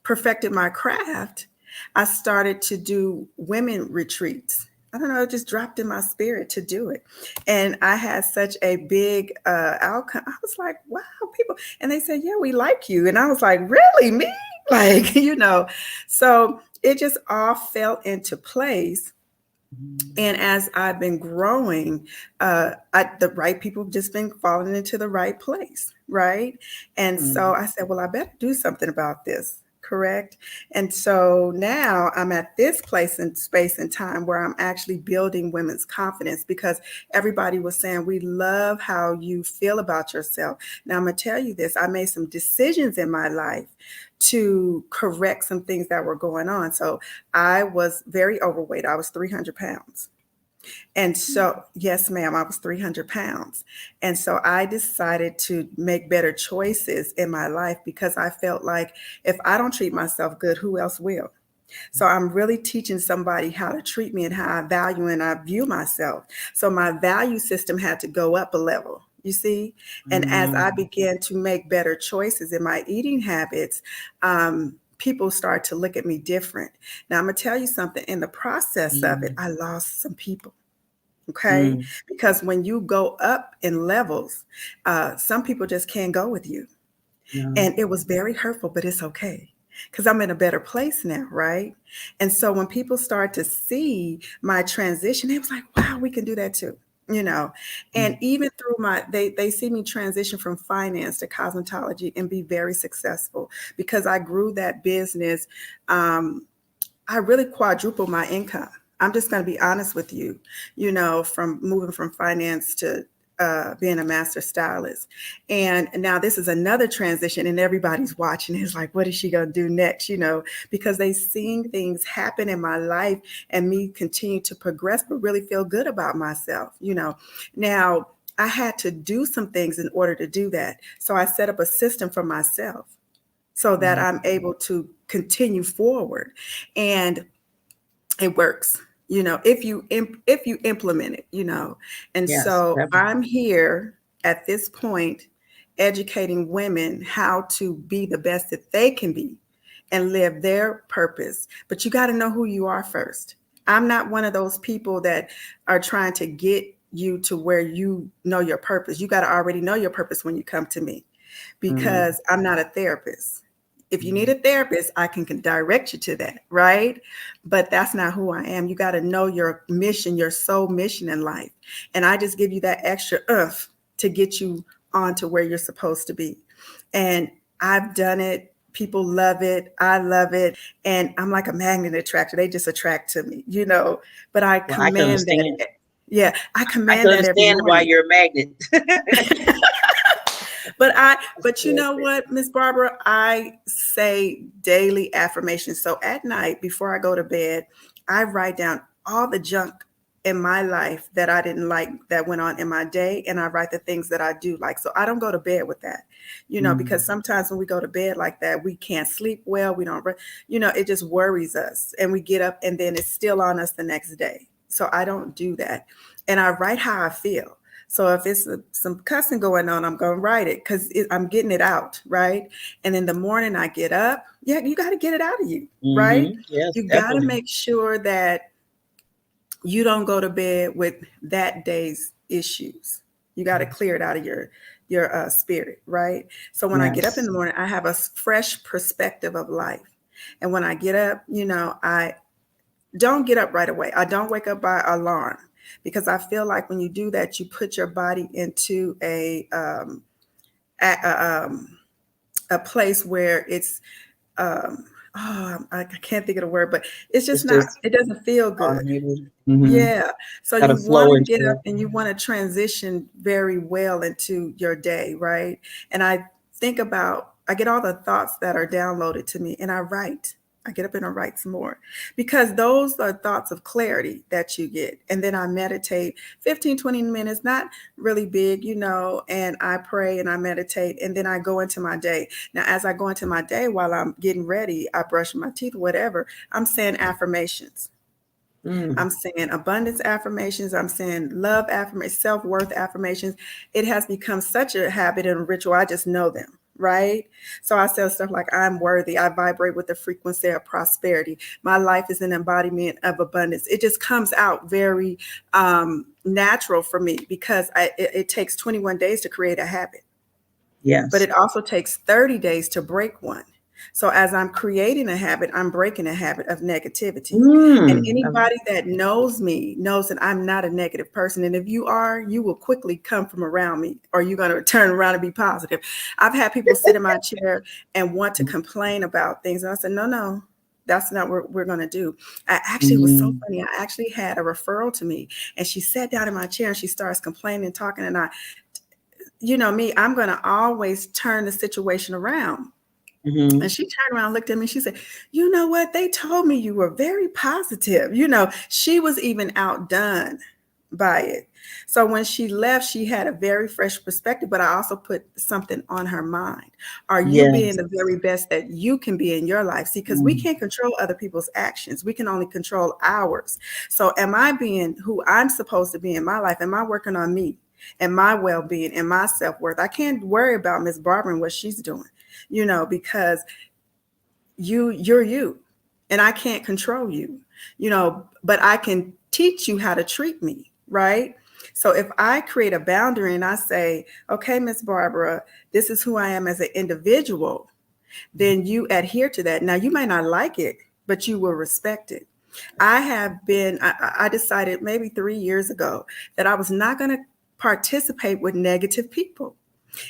perfected my craft, I started to do women retreats. I don't know, it just dropped in my spirit to do it. And I had such a big outcome. I was like, wow, people. And they said, yeah, we like you. And I was like, really, me? Like, so it just all fell into place. And as I've been growing, the right people have just been falling into the right place, right? And so I said, well, I better do something about this, correct? And so now I'm at this place in space and time where I'm actually building women's confidence, because everybody was saying, we love how you feel about yourself. Now I'm going to tell you this, I made some decisions in my life to correct some things that were going on. So I was very overweight. I was 300 pounds. And so, yes, ma'am, I was 300 pounds. And so I decided to make better choices in my life, because I felt like if I don't treat myself good, who else will? So I'm really teaching somebody how to treat me and how I value and I view myself. So my value system had to go up a level. You see? And as I began to make better choices in my eating habits, people start to look at me different. Now, I'm going to tell you something. In the process of it, I lost some people. Okay? Because when you go up in levels, some people just can't go with you. And it was very hurtful, but it's okay, because I'm in a better place now, right? And so when people start to see my transition, it was like, wow, we can do that too. And even through they see me transition from finance to cosmetology and be very successful, because I grew that business. I really quadrupled my income. I'm just going to be honest with you, from moving from finance to being a master stylist. And now this is another transition, and everybody's watching. It's like, what is she going to do next? Because they seen things happen in my life and me continue to progress, but really feel good about myself. Now I had to do some things in order to do that. So I set up a system for myself so that I'm able to continue forward, and it works. If you implement it, and Yes, so definitely. I'm here at this point educating women how to be the best that they can be and live their purpose. But you got to know who you are first. I'm not one of those people that are trying to get you to where you know your purpose. You got to already know your purpose when you come to me, because I'm not a therapist. If you need a therapist, I can direct you to that, right? But that's not who I am. You got to know your mission, your soul mission in life. And I just give you that extra oomph to get you on to where you're supposed to be. And I've done it. People love it. I love it. And I'm like a magnet attractor. They just attract to me, but I command that. Yeah, I command that every morning. Why you're a magnet. But you know what, Miss Barbara, I say daily affirmations. So at night, before I go to bed, I write down all the junk in my life that I didn't like that went on in my day. And I write the things that I do like. So I don't go to bed with that, because sometimes when we go to bed like that, we can't sleep well. We don't, it just worries us, and we get up and then it's still on us the next day. So I don't do that. And I write how I feel. So if it's some cussing going on, I'm going to write it, because I'm getting it out, right? And in the morning I get up. Yeah, you got to get it out of you, right? Yes, you got to make sure that you don't go to bed with that day's issues. You got to clear it out of your spirit, right? So when I get up in the morning, I have a fresh perspective of life. And when I get up, I don't get up right away. I don't wake up by alarm, because I feel like when you do that, you put your body into a place where it's I can't think of the word, but it doesn't feel good. Yeah. So you want to get up and you want to transition very well into your day, right? And I get all the thoughts that are downloaded to me, and I write I get up and I write some more, because those are thoughts of clarity that you get. And then I meditate 15, 20 minutes, not really big, and I pray and I meditate, and then I go into my day. Now, as I go into my day, while I'm getting ready, I brush my teeth, whatever, I'm saying affirmations. I'm saying abundance affirmations. I'm saying love affirmations, self-worth affirmations. It has become such a habit and a ritual. I just know them, right? So I say stuff like, I'm worthy. I vibrate with the frequency of prosperity. My life is an embodiment of abundance. It just comes out very natural for me, because it takes 21 days to create a habit. Yes. But it also takes 30 days to break one. So as I'm creating a habit, I'm breaking a habit of negativity. And anybody that knows me knows that I'm not a negative person. And if you are, you will quickly come from around me, or you're going to turn around and be positive. I've had people sit in my chair and want to complain about things. And I said, no, that's not what we're going to do. I actually, it was so funny. I actually had a referral to me, and she sat down in my chair and she starts complaining and talking. And I'm going to always turn the situation around. And she turned around, looked at me, she said, you know what? They told me you were very positive. She was even outdone by it. So when she left, she had a very fresh perspective, but I also put something on her mind. Are you being the very best that you can be in your life? See, because we can't control other people's actions. We can only control ours. So am I being who I'm supposed to be in my life? Am I working on me and my well-being and my self-worth? I can't worry about Miss Barbara and what she's doing. Because you're you, and I can't control you, but I can teach you how to treat me, right? So if I create a boundary and I say, okay, Miss Barbara, this is who I am as an individual, then you adhere to that. Now, you might not like it, but you will respect it. I decided maybe 3 years ago that I was not going to participate with negative people.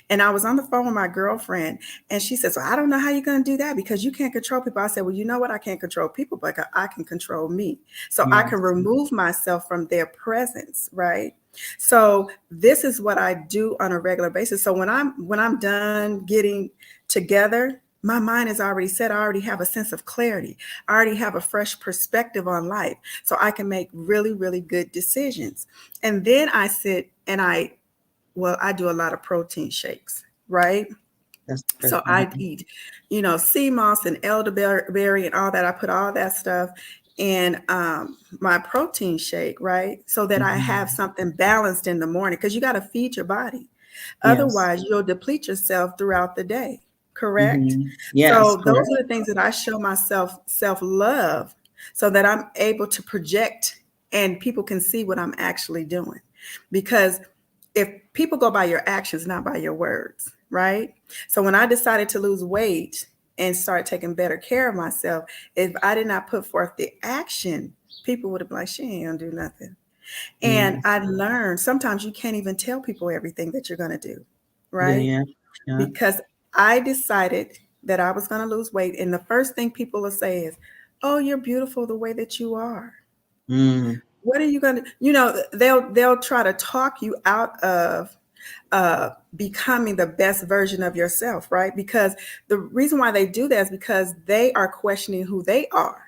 And I was on the phone with my girlfriend, and she says, well, I don't know how you're going to do that, because you can't control people. I said, well, you know what? I can't control people, but I can control me. So I can remove myself from their presence, right? So this is what I do on a regular basis. So when I'm done getting together, my mind is already set. I already have a sense of clarity. I already have a fresh perspective on life. So I can make really, really good decisions. And then I sit and I do a lot of protein shakes, right? So I eat, sea moss and elderberry and all that. I put all that stuff in my protein shake, right? So that I have something balanced in the morning, because you got to feed your body. Otherwise, you'll deplete yourself throughout the day, correct? Yes, so correct. Those are the things that I show myself self-love, so that I'm able to project and people can see what I'm actually doing. Because if people go by your actions, not by your words, right? So when I decided to lose weight and start taking better care of myself, if I did not put forth the action, people would have been like, she ain't gonna do nothing. And I learned sometimes you can't even tell people everything that you're gonna do, right? Because I decided that I was gonna lose weight, and the first thing people will say is, oh, you're beautiful the way that you are. What are you going to, they'll try to talk you out of becoming the best version of yourself, right? Because the reason why they do that is because they are questioning who they are.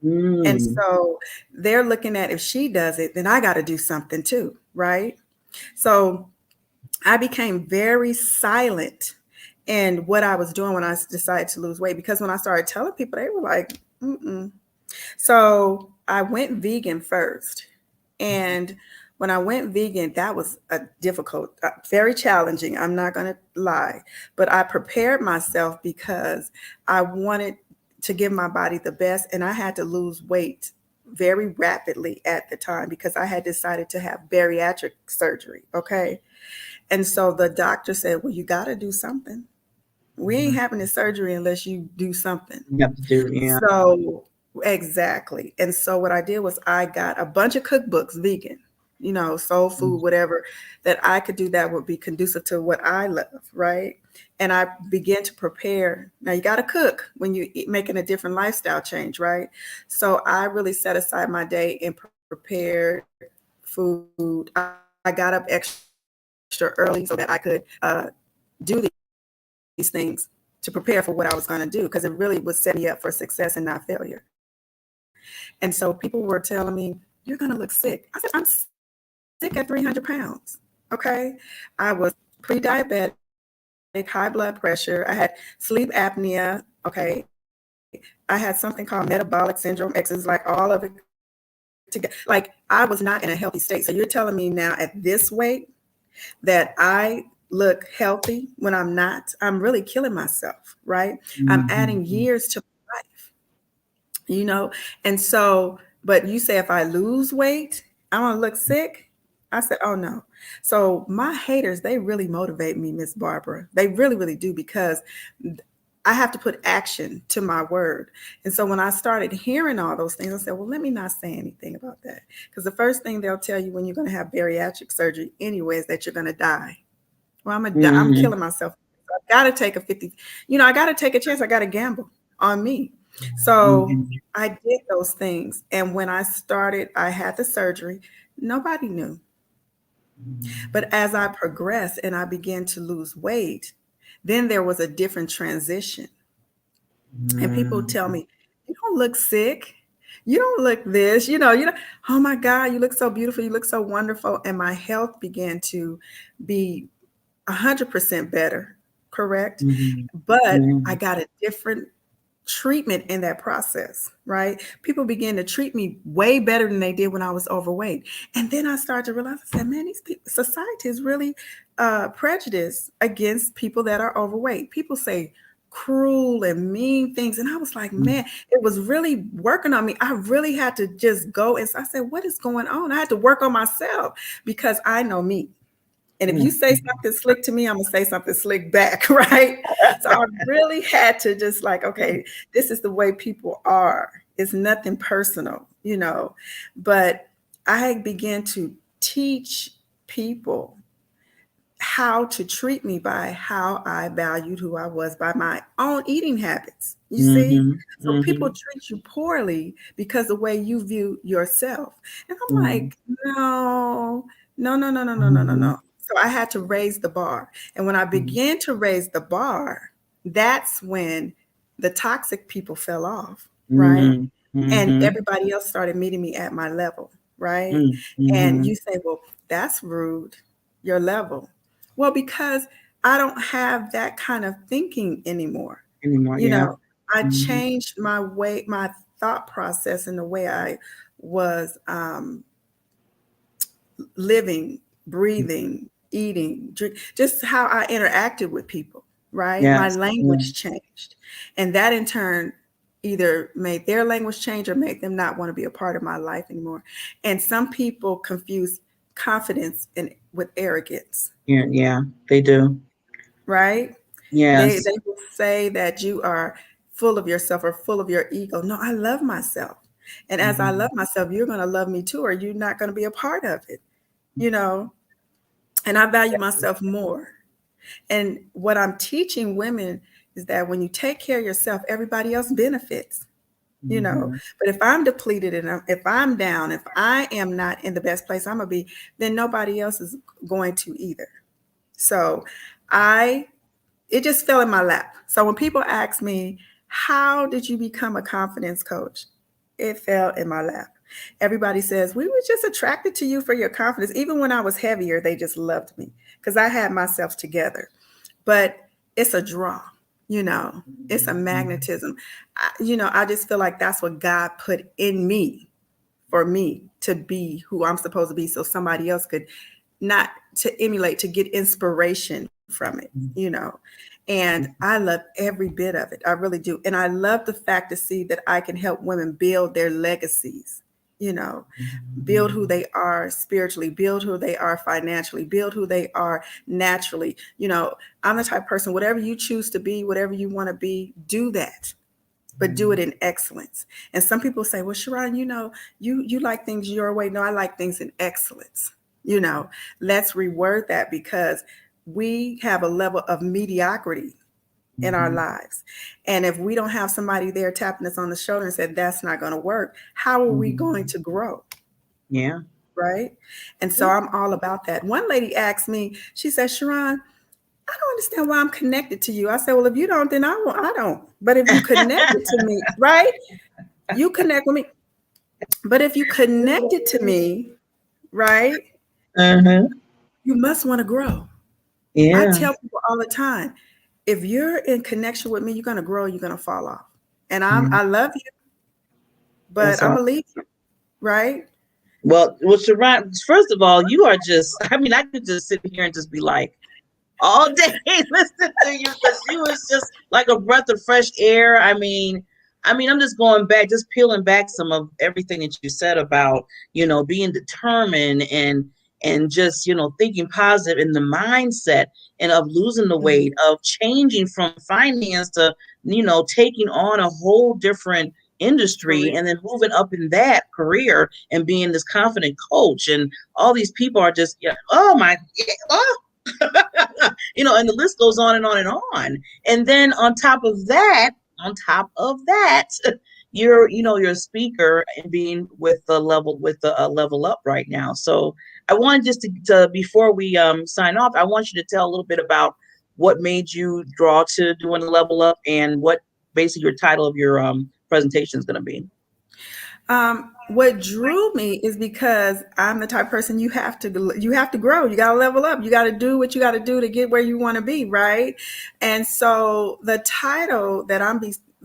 And so they're looking at, if she does it, then I got to do something too, right? So I became very silent in what I was doing when I decided to lose weight, because when I started telling people, they were like, So I went vegan first. And when I went vegan, that was a difficult, very challenging. I'm not going to lie, but I prepared myself because I wanted to give my body the best. And I had to lose weight very rapidly at the time, because I had decided to have bariatric surgery. Okay. And so the doctor said, well, you got to do something. We ain't having this surgery unless you do something. You have to do, So exactly. And so what I did was I got a bunch of cookbooks, vegan, soul food, whatever, that I could do that would be conducive to what I love, right? And I began to prepare. Now you got to cook when you're making a different lifestyle change, right? So I really set aside my day and prepared food. I got up extra early so that I could do these things. to prepare for what I was going to do, because it really would set me up for success and not failure. And so people were telling me, you're going to look sick. I said, I'm sick at 300 pounds. Okay. I was pre-diabetic, high blood pressure. I had sleep apnea. Okay. I had something called metabolic syndrome X. It's like all of it together. Like I was not in a healthy state. So you're telling me now at this weight that I look healthy when I'm not? I'm really killing myself, right? I'm adding years to my life, you know? And so, but you say if I lose weight, I want to look sick. I said, oh no. So my haters, they really motivate me, Miss Barbara. They really, really do, because I have to put action to my word. And so when I started hearing all those things, I said, well, let me not say anything about that. Because the first thing they'll tell you when you're going to have bariatric surgery anyway is that you're going to die. Well, I'm killing myself. I've got to take a 50, I got to take a chance. I got to gamble on me. So I did those things. And when I started, I had the surgery. Nobody knew. But as I progressed and I began to lose weight, then there was a different transition. And people tell me, you don't look sick. You don't look this, oh my God, you look so beautiful. You look so wonderful. And my health began to be 100% better. Correct. But I got a different treatment in that process, right? People began to treat me way better than they did when I was overweight. And then I started to realize, I said, man, these people, society is really prejudiced against people that are overweight. People say cruel and mean things. And I was like, man, it was really working on me. I really had to just go. And so I said, what is going on? I had to work on myself because I know me. And if you say something slick to me, I'm going to say something slick back, right? So I really had to just like, okay, this is the way people are. It's nothing personal, But I began to teach people how to treat me by how I valued who I was, by my own eating habits. You see? So people treat you poorly because the way you view yourself. And I'm like, no. So I had to raise the bar. And when I began to raise the bar, that's when the toxic people fell off, right? And everybody else started meeting me at my level, right? And you say, well, that's rude, your level. Well, because I don't have that kind of thinking anymore. I changed my way, my thought process, and the way I was living, breathing, eating, drink, just how I interacted with people, right? My language changed. And that in turn either made their language change or made them not want to be a part of my life anymore. And some people confuse confidence with arrogance. Yeah, they do. Right? Yes. They will say that you are full of yourself or full of your ego. No, I love myself. And as I love myself, you're going to love me too, or you're not going to be a part of it, and I value myself more. And what I'm teaching women is that when you take care of yourself, everybody else benefits, but if I'm depleted and if I'm down, if I am not in the best place I'm going to be, then nobody else is going to either. So it just fell in my lap. So when people ask me, how did you become a confidence coach? It fell in my lap. Everybody says, we were just attracted to you for your confidence. Even when I was heavier, they just loved me because I had myself together. But it's a draw, it's a magnetism. I just feel like that's what God put in me for me to be who I'm supposed to be. So somebody else could not to emulate, to get inspiration from it, And I love every bit of it. I really do. And I love the fact to see that I can help women build their legacies, build who they are spiritually, build who they are financially, build who they are naturally. I'm the type of person, whatever you choose to be, whatever you want to be, do that, but do it in excellence. And some people say, well, Sharon, you like things your way. No, I like things in excellence. Let's reword that, because we have a level of mediocrity in our lives. And if we don't have somebody there tapping us on the shoulder and said, that's not going to work, how are we going to grow? Yeah. Right. And so I'm all about that. One lady asked me, she said, Sharon, I don't understand why I'm connected to you. I said, well, if you don't, then I don't. But if you connected to me, right? You connect with me. But if you connected to me, right? Uh-huh. You must want to grow. I Yeah. tell people all the time, if you're in connection with me, you're going to grow, you're going to fall off. And I love you, but That's I'm all. going to leave you, right? Well, Sharon, first of all, you are just, I mean, I could just sit here and just be like, all day listening to you because you was just like a breath of fresh air. I'm just going back, just peeling back some of everything that you said about, being determined and just, thinking positive in the mindset and of losing the weight, of changing from finance to, taking on a whole different industry and then moving up in that career and being this confident coach. And all these people are just, oh my, oh, and the list goes on and on and on. And then on top of that, you're a speaker and being with the level up right now. So I wanted just to before we sign off, I want you to tell a little bit about what made you draw to doing the level up and what basically your title of your presentation is going to be. What drew me is because I'm the type of person you have to grow. You got to level up. You got to do what you got to do to get where you want to be, right? And so the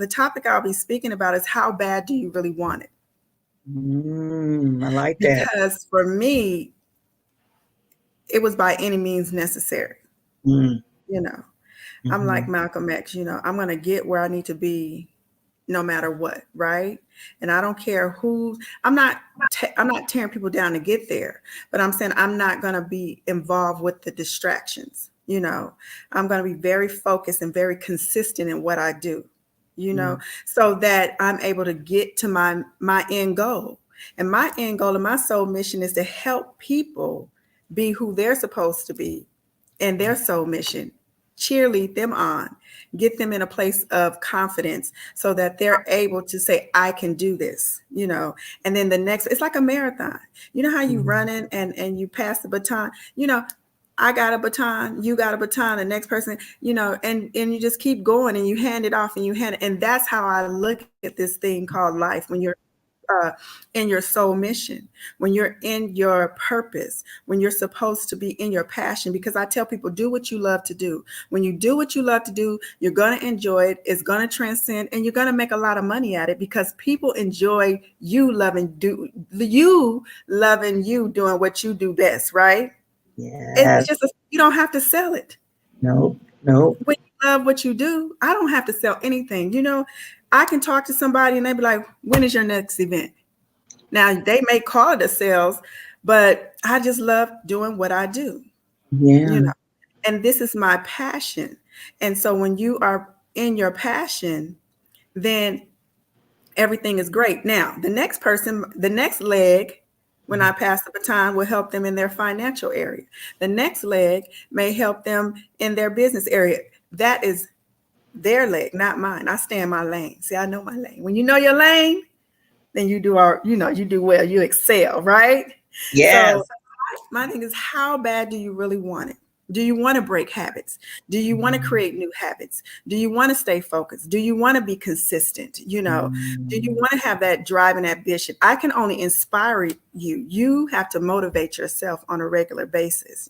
topic I'll be speaking about is how bad do you really want it? I like that. Because for me, it was by any means necessary. I'm like Malcolm X, I'm going to get where I need to be no matter what, right? And I don't care I'm not tearing people down to get there, but I'm saying I'm not going to be involved with the distractions. I'm going to be very focused and very consistent in what I do, so that I'm able to get to my end goal. And my end goal and my soul mission is to help people be who they're supposed to be in their soul mission, cheerlead them on, get them in a place of confidence so that they're able to say, I can do this, and then the next, it's like a marathon. You know how you run in and you pass the baton, I got a baton, you got a baton, the next person, and you just keep going and you hand it off and that's how I look at this thing called life. When you're in your soul mission, when you're in your purpose, when you're supposed to be in your passion, because I tell people, do what you love to do. When you do what you love to do, you're going to enjoy it. It's going to transcend and you're going to make a lot of money at it because people enjoy you loving you doing what you do best, right? Yeah. It's just, you don't have to sell it. No. When you love what you do, I don't have to sell anything. I can talk to somebody and they be like, when is your next event? Now they may call it a sales, but I just love doing what I do. Yeah. And this is my passion. And so when you are in your passion, then everything is great. Now, the next leg, when I pass the baton, will help them in their financial area. The next leg may help them in their business area. That is their leg, not mine. I stay in my lane. See, I know my lane. When you know your lane, then you do well, you excel, right? Yes. So my thing is, how bad do you really want it? Do you want to break habits? Do you want to create new habits? Do you want to stay focused? Do you want to be consistent? Do you want to have that drive and ambition? I can only inspire you. You have to motivate yourself on a regular basis.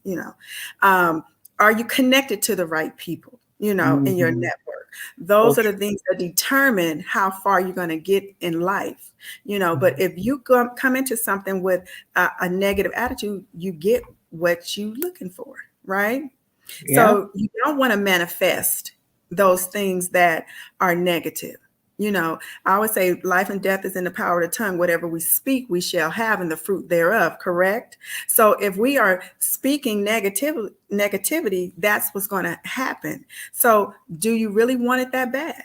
Are you connected to the right people? In your network. Those are the things that determine how far you're going to get in life, but if you come into something with a negative attitude, you get what you're looking for, right? Yeah. So you don't want to manifest those things that are negative. I always say life and death is in the power of the tongue. Whatever we speak, we shall have, and the fruit thereof, correct? So if we are speaking negativity, that's what's going to happen. So do you really want it that bad?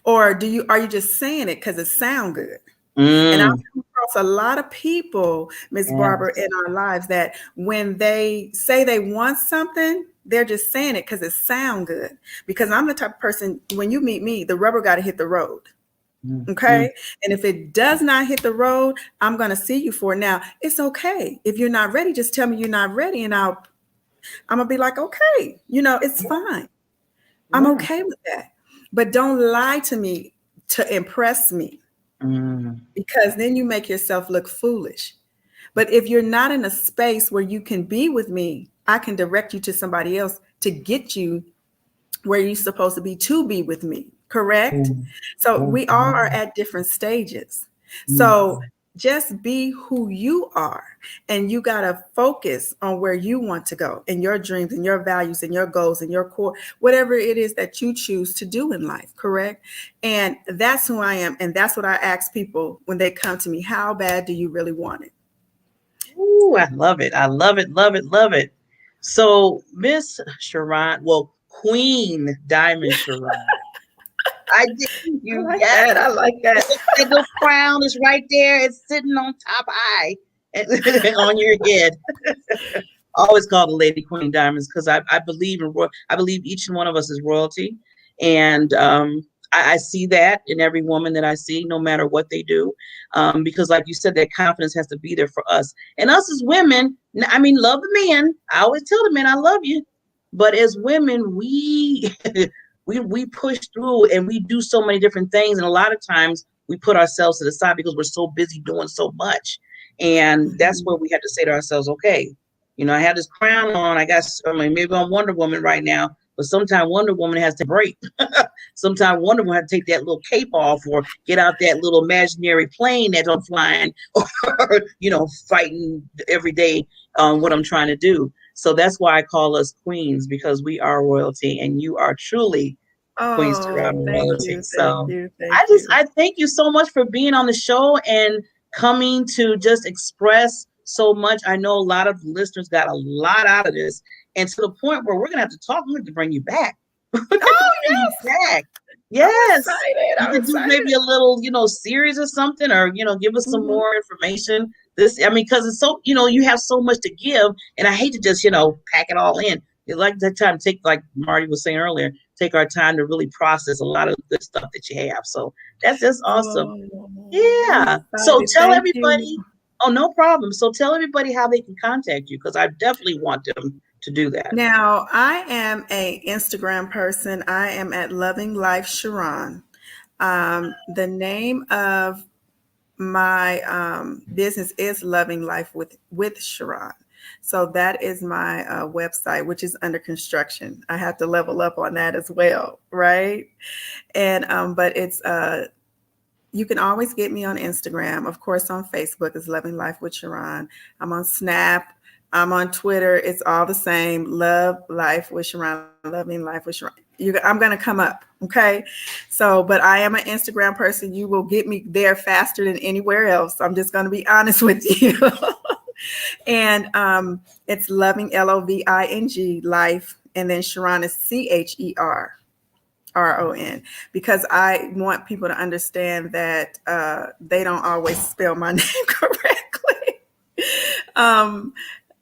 Or are you just saying it because it sounds good? And I've come across a lot of people, Ms. Barbara, in our lives that when they say they want something, they're just saying it because it sounds good. Because I'm the type of person, when you meet me, the rubber got to hit the road. Okay. And if it does not hit the road, I'm going to see you for it. Now, it's okay. If you're not ready, just tell me you're not ready and I'll I'm gonna be like, okay, it's fine. I'm okay with that. But don't lie to me to impress me, because then you make yourself look foolish. But if you're not in a space where you can be with me, I can direct you to somebody else to get you where you're supposed to be with me. Correct? So we all are at different stages. So just be who you are, and you got to focus on where you want to go and your dreams and your values and your goals and your core, whatever it is that you choose to do in life. Correct? And that's who I am. And that's what I ask people when they come to me. How bad do you really want it? Ooh, I love it. I love it, love it, love it. So, Miss Sharon, well, Queen Diamond Sharon. I did you. I like that. The little crown is right there. It's sitting on top high on your head. I always call the lady Queen Diamonds because I believe in I believe each and one of us is royalty, and I see that in every woman that I see, no matter what they do, because like you said, that confidence has to be there for us, and us as women. I mean, love the men. I always tell the men I love you, but as women, we we push through and we do so many different things, and a lot of times we put ourselves to the side because we're so busy doing so much, and that's where we have to say to ourselves, okay, I have this crown on. I mean, maybe I'm Wonder Woman right now, but sometimes Wonder Woman has to break. Sometimes Wonder Woman has to take that little cape off or get out that little imaginary plane that I'm flying or, fighting every day what I'm trying to do. So that's why I call us queens, because we are royalty and you are truly Queens Toronto royalty. So I thank you so much for being on the show and coming to just express so much. I know a lot of listeners got a lot out of this, and to the point where we're gonna have to talk. We're going to bring you back. Oh yes, yes. I'm excited. Do maybe a little, series or something, or give us some more information. Because it's so, you have so much to give, and I hate to just, pack it all in. You like that time to take, like Marty was saying earlier, take our time to really process a lot of good stuff that you have. So that's just awesome. Yeah. So tell everybody. Oh, no problem. So tell everybody how they can contact you, because I definitely want them to do that. Now, I am a Instagram person. I am at Loving Life Sharon. The name of my business is Loving Life with Sharon. So that is my website, which is under construction. I have to level up on that as well, right? And but it's you can always get me on Instagram. Of course, on Facebook is Loving Life with Sharon. I'm on Snap. I'm on Twitter. It's all the same. Love Life with Sharon. Loving Life with Sharon. I'm going to come up. Okay. So, but I am an Instagram person. You will get me there faster than anywhere else. I'm just going to be honest with you. And it's Loving, Loving, Life. And then Sharon is CHERRON, because I want people to understand that they don't always spell my name correctly.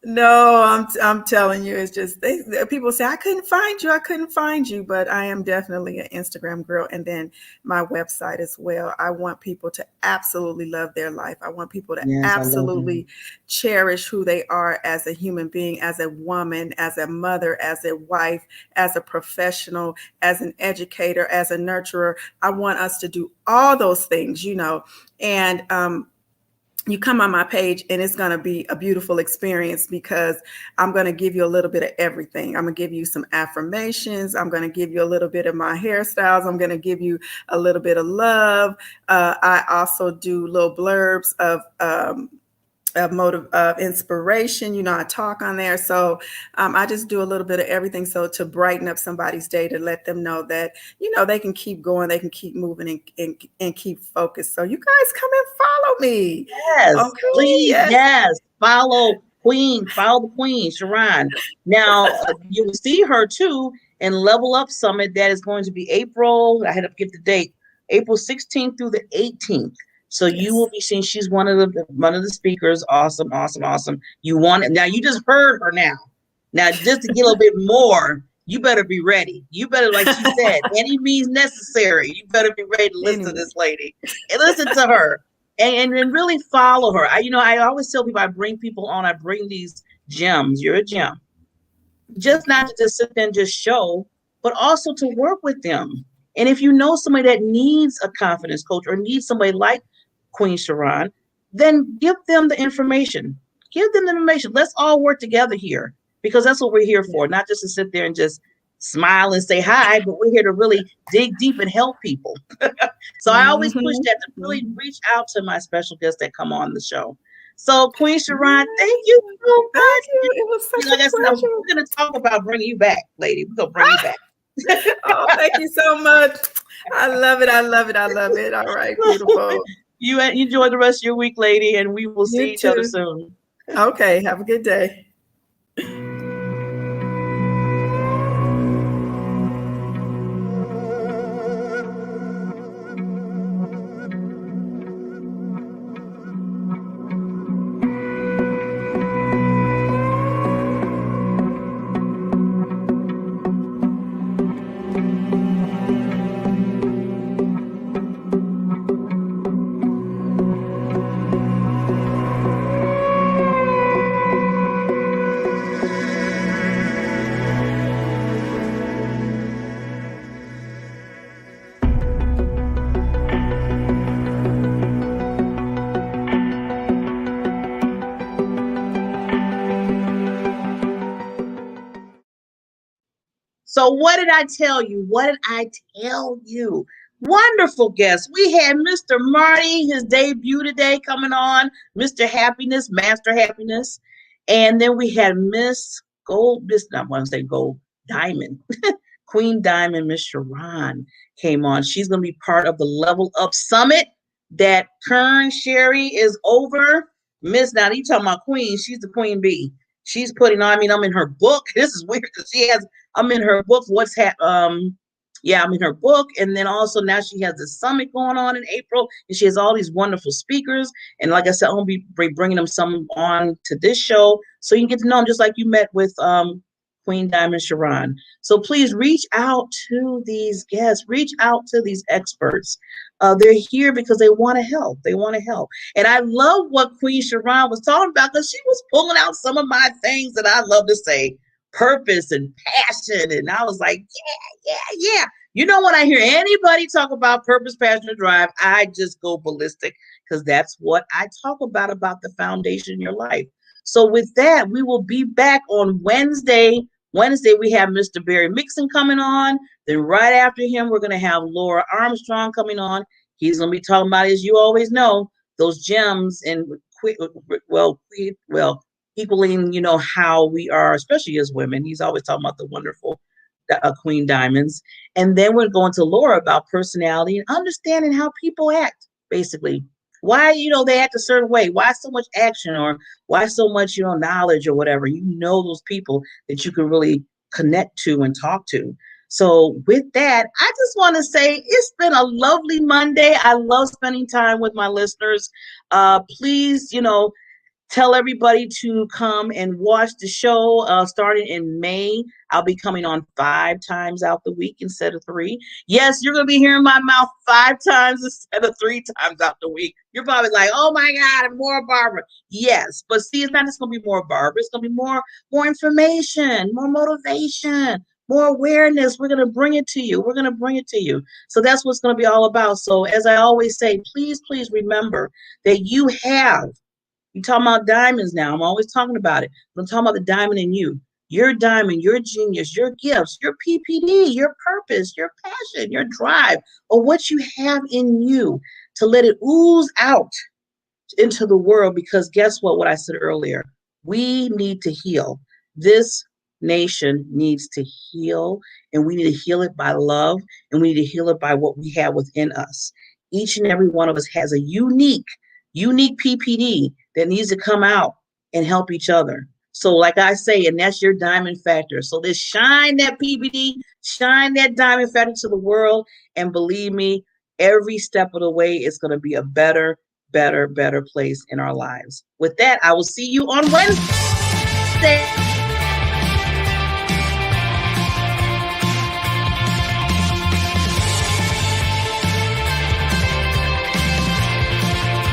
No, I'm telling you, it's just people say I couldn't find you, but I am definitely an Instagram girl, and then my website as well. I want people to absolutely love their life. I want people to absolutely cherish who they are as a human being, as a woman, as a mother, as a wife, as a professional, as an educator, as a nurturer. I want us to do all those things, and you come on my page and it's going to be a beautiful experience, because I'm going to give you a little bit of everything. I'm going to give you some affirmations. I'm going to give you a little bit of my hairstyles. I'm going to give you a little bit of love. I also do little blurbs of inspiration. I talk on there. So I just do a little bit of everything. So to brighten up somebody's day, to let them know that, they can keep going, they can keep moving and keep focused. So you guys come and follow me. Yes, okay, please. Yes. Follow the Queen, Sharon. Now you will see her too in Level Up Summit. That is going to be April. I had to get the date, April 16th through the 18th. So you will be seeing, she's one of the speakers. Awesome. You want it. Now you just heard her now. Now, just to get a little bit more, you better be ready. You better, like she said, any means necessary. You better be ready to listen to this lady and listen to her and really follow her. I always tell people, I bring people on, I bring these gems. You're a gem. just not to just sit there and just show, but also to work with them. And if you know somebody that needs a confidence coach or needs somebody like Queen Sharon, then give them the information. Give them the information. Let's all work together here because that's what we're here for, not just to sit there and just smile and say hi, but we're here to really dig deep and help people. So I always push that to really reach out to my special guests that come on the show. So Queen Sharon, thank you so much. Thank you. It was such a pleasure. We're going to talk about bringing you back, lady. We're going to bring you back. Oh, thank you so much. I love it. I love it. I love it. All right, beautiful. You enjoy the rest of your week, lady, and we will see each other soon. Okay, have a good day. So what did I tell you? What did I tell you? Wonderful guests. We had Mr. Marty, his debut today coming on, Mr. Happiness, Master Happiness. And then we had Miss Gold, not want to say Gold, Diamond. Queen Diamond, Miss Sharon came on. She's going to be part of the Level Up Summit that Kern Sherry is over. Miss, now you talking about Queen, she's the Queen Bee. She's putting on, I'm in her book. This is weird because I'm in her book. I'm in her book. And then also now she has the summit going on in April. And she has all these wonderful speakers. And like I said, I'm going to be bringing them some on to this show. So you can get to know them just like you met with Queen Diamond Sharon. So please reach out to these guests. Reach out to these experts. They're here because they want to help. They want to help. And I love what Queen Sharon was talking about because she was pulling out some of my things that I love to say. Purpose and passion. And I was like, yeah. You know, when I hear anybody talk about purpose, passion, and drive, I just go ballistic because that's what I talk about the foundation in your life. So with that, we will be back on Wednesday. Wednesday, we have Mr. Barry Mixon coming on. Then right after him, we're going to have Laura Armstrong coming on. He's going to be talking about, as you always know, those gems and equaling, how we are, especially as women. He's always talking about the wonderful Queen Diamonds. And then we're going to Laura about personality and understanding how people act, basically. Why, they act a certain way. Why so much action or why so much, knowledge or whatever. Those people that you can really connect to and talk to. So with that, I just want to say it's been a lovely Monday. I love spending time with my listeners. Please, tell everybody to come and watch the show starting in May. I'll be coming on 5 times out the week instead of 3. Yes, you're going to be hearing my mouth 5 times instead of 3 times out the week. You're probably like, oh my God, more Barbara. Yes, but see, it's not just going to be more Barbara. It's going to be more information, more motivation, more awareness. We're going to bring it to you. So that's what's going to be all about. So as I always say, please remember that you have. You're talking about diamonds now. I'm always talking about it. I'm talking about the diamond in you. Your diamond, your genius, your gifts, your PPD, your purpose, your passion, your drive, or what you have in you to let it ooze out into the world. Because guess what I said earlier? We need to heal. This nation needs to heal, and we need to heal it by love, and we need to heal it by what we have within us. Each and every one of us has a unique PPD that needs to come out and help each other. So like I say, and that's your diamond factor. So let's shine that PPD, shine that diamond factor to the world. And believe me, every step of the way, it's going to be a better place in our lives. With that, I will see you on Wednesday.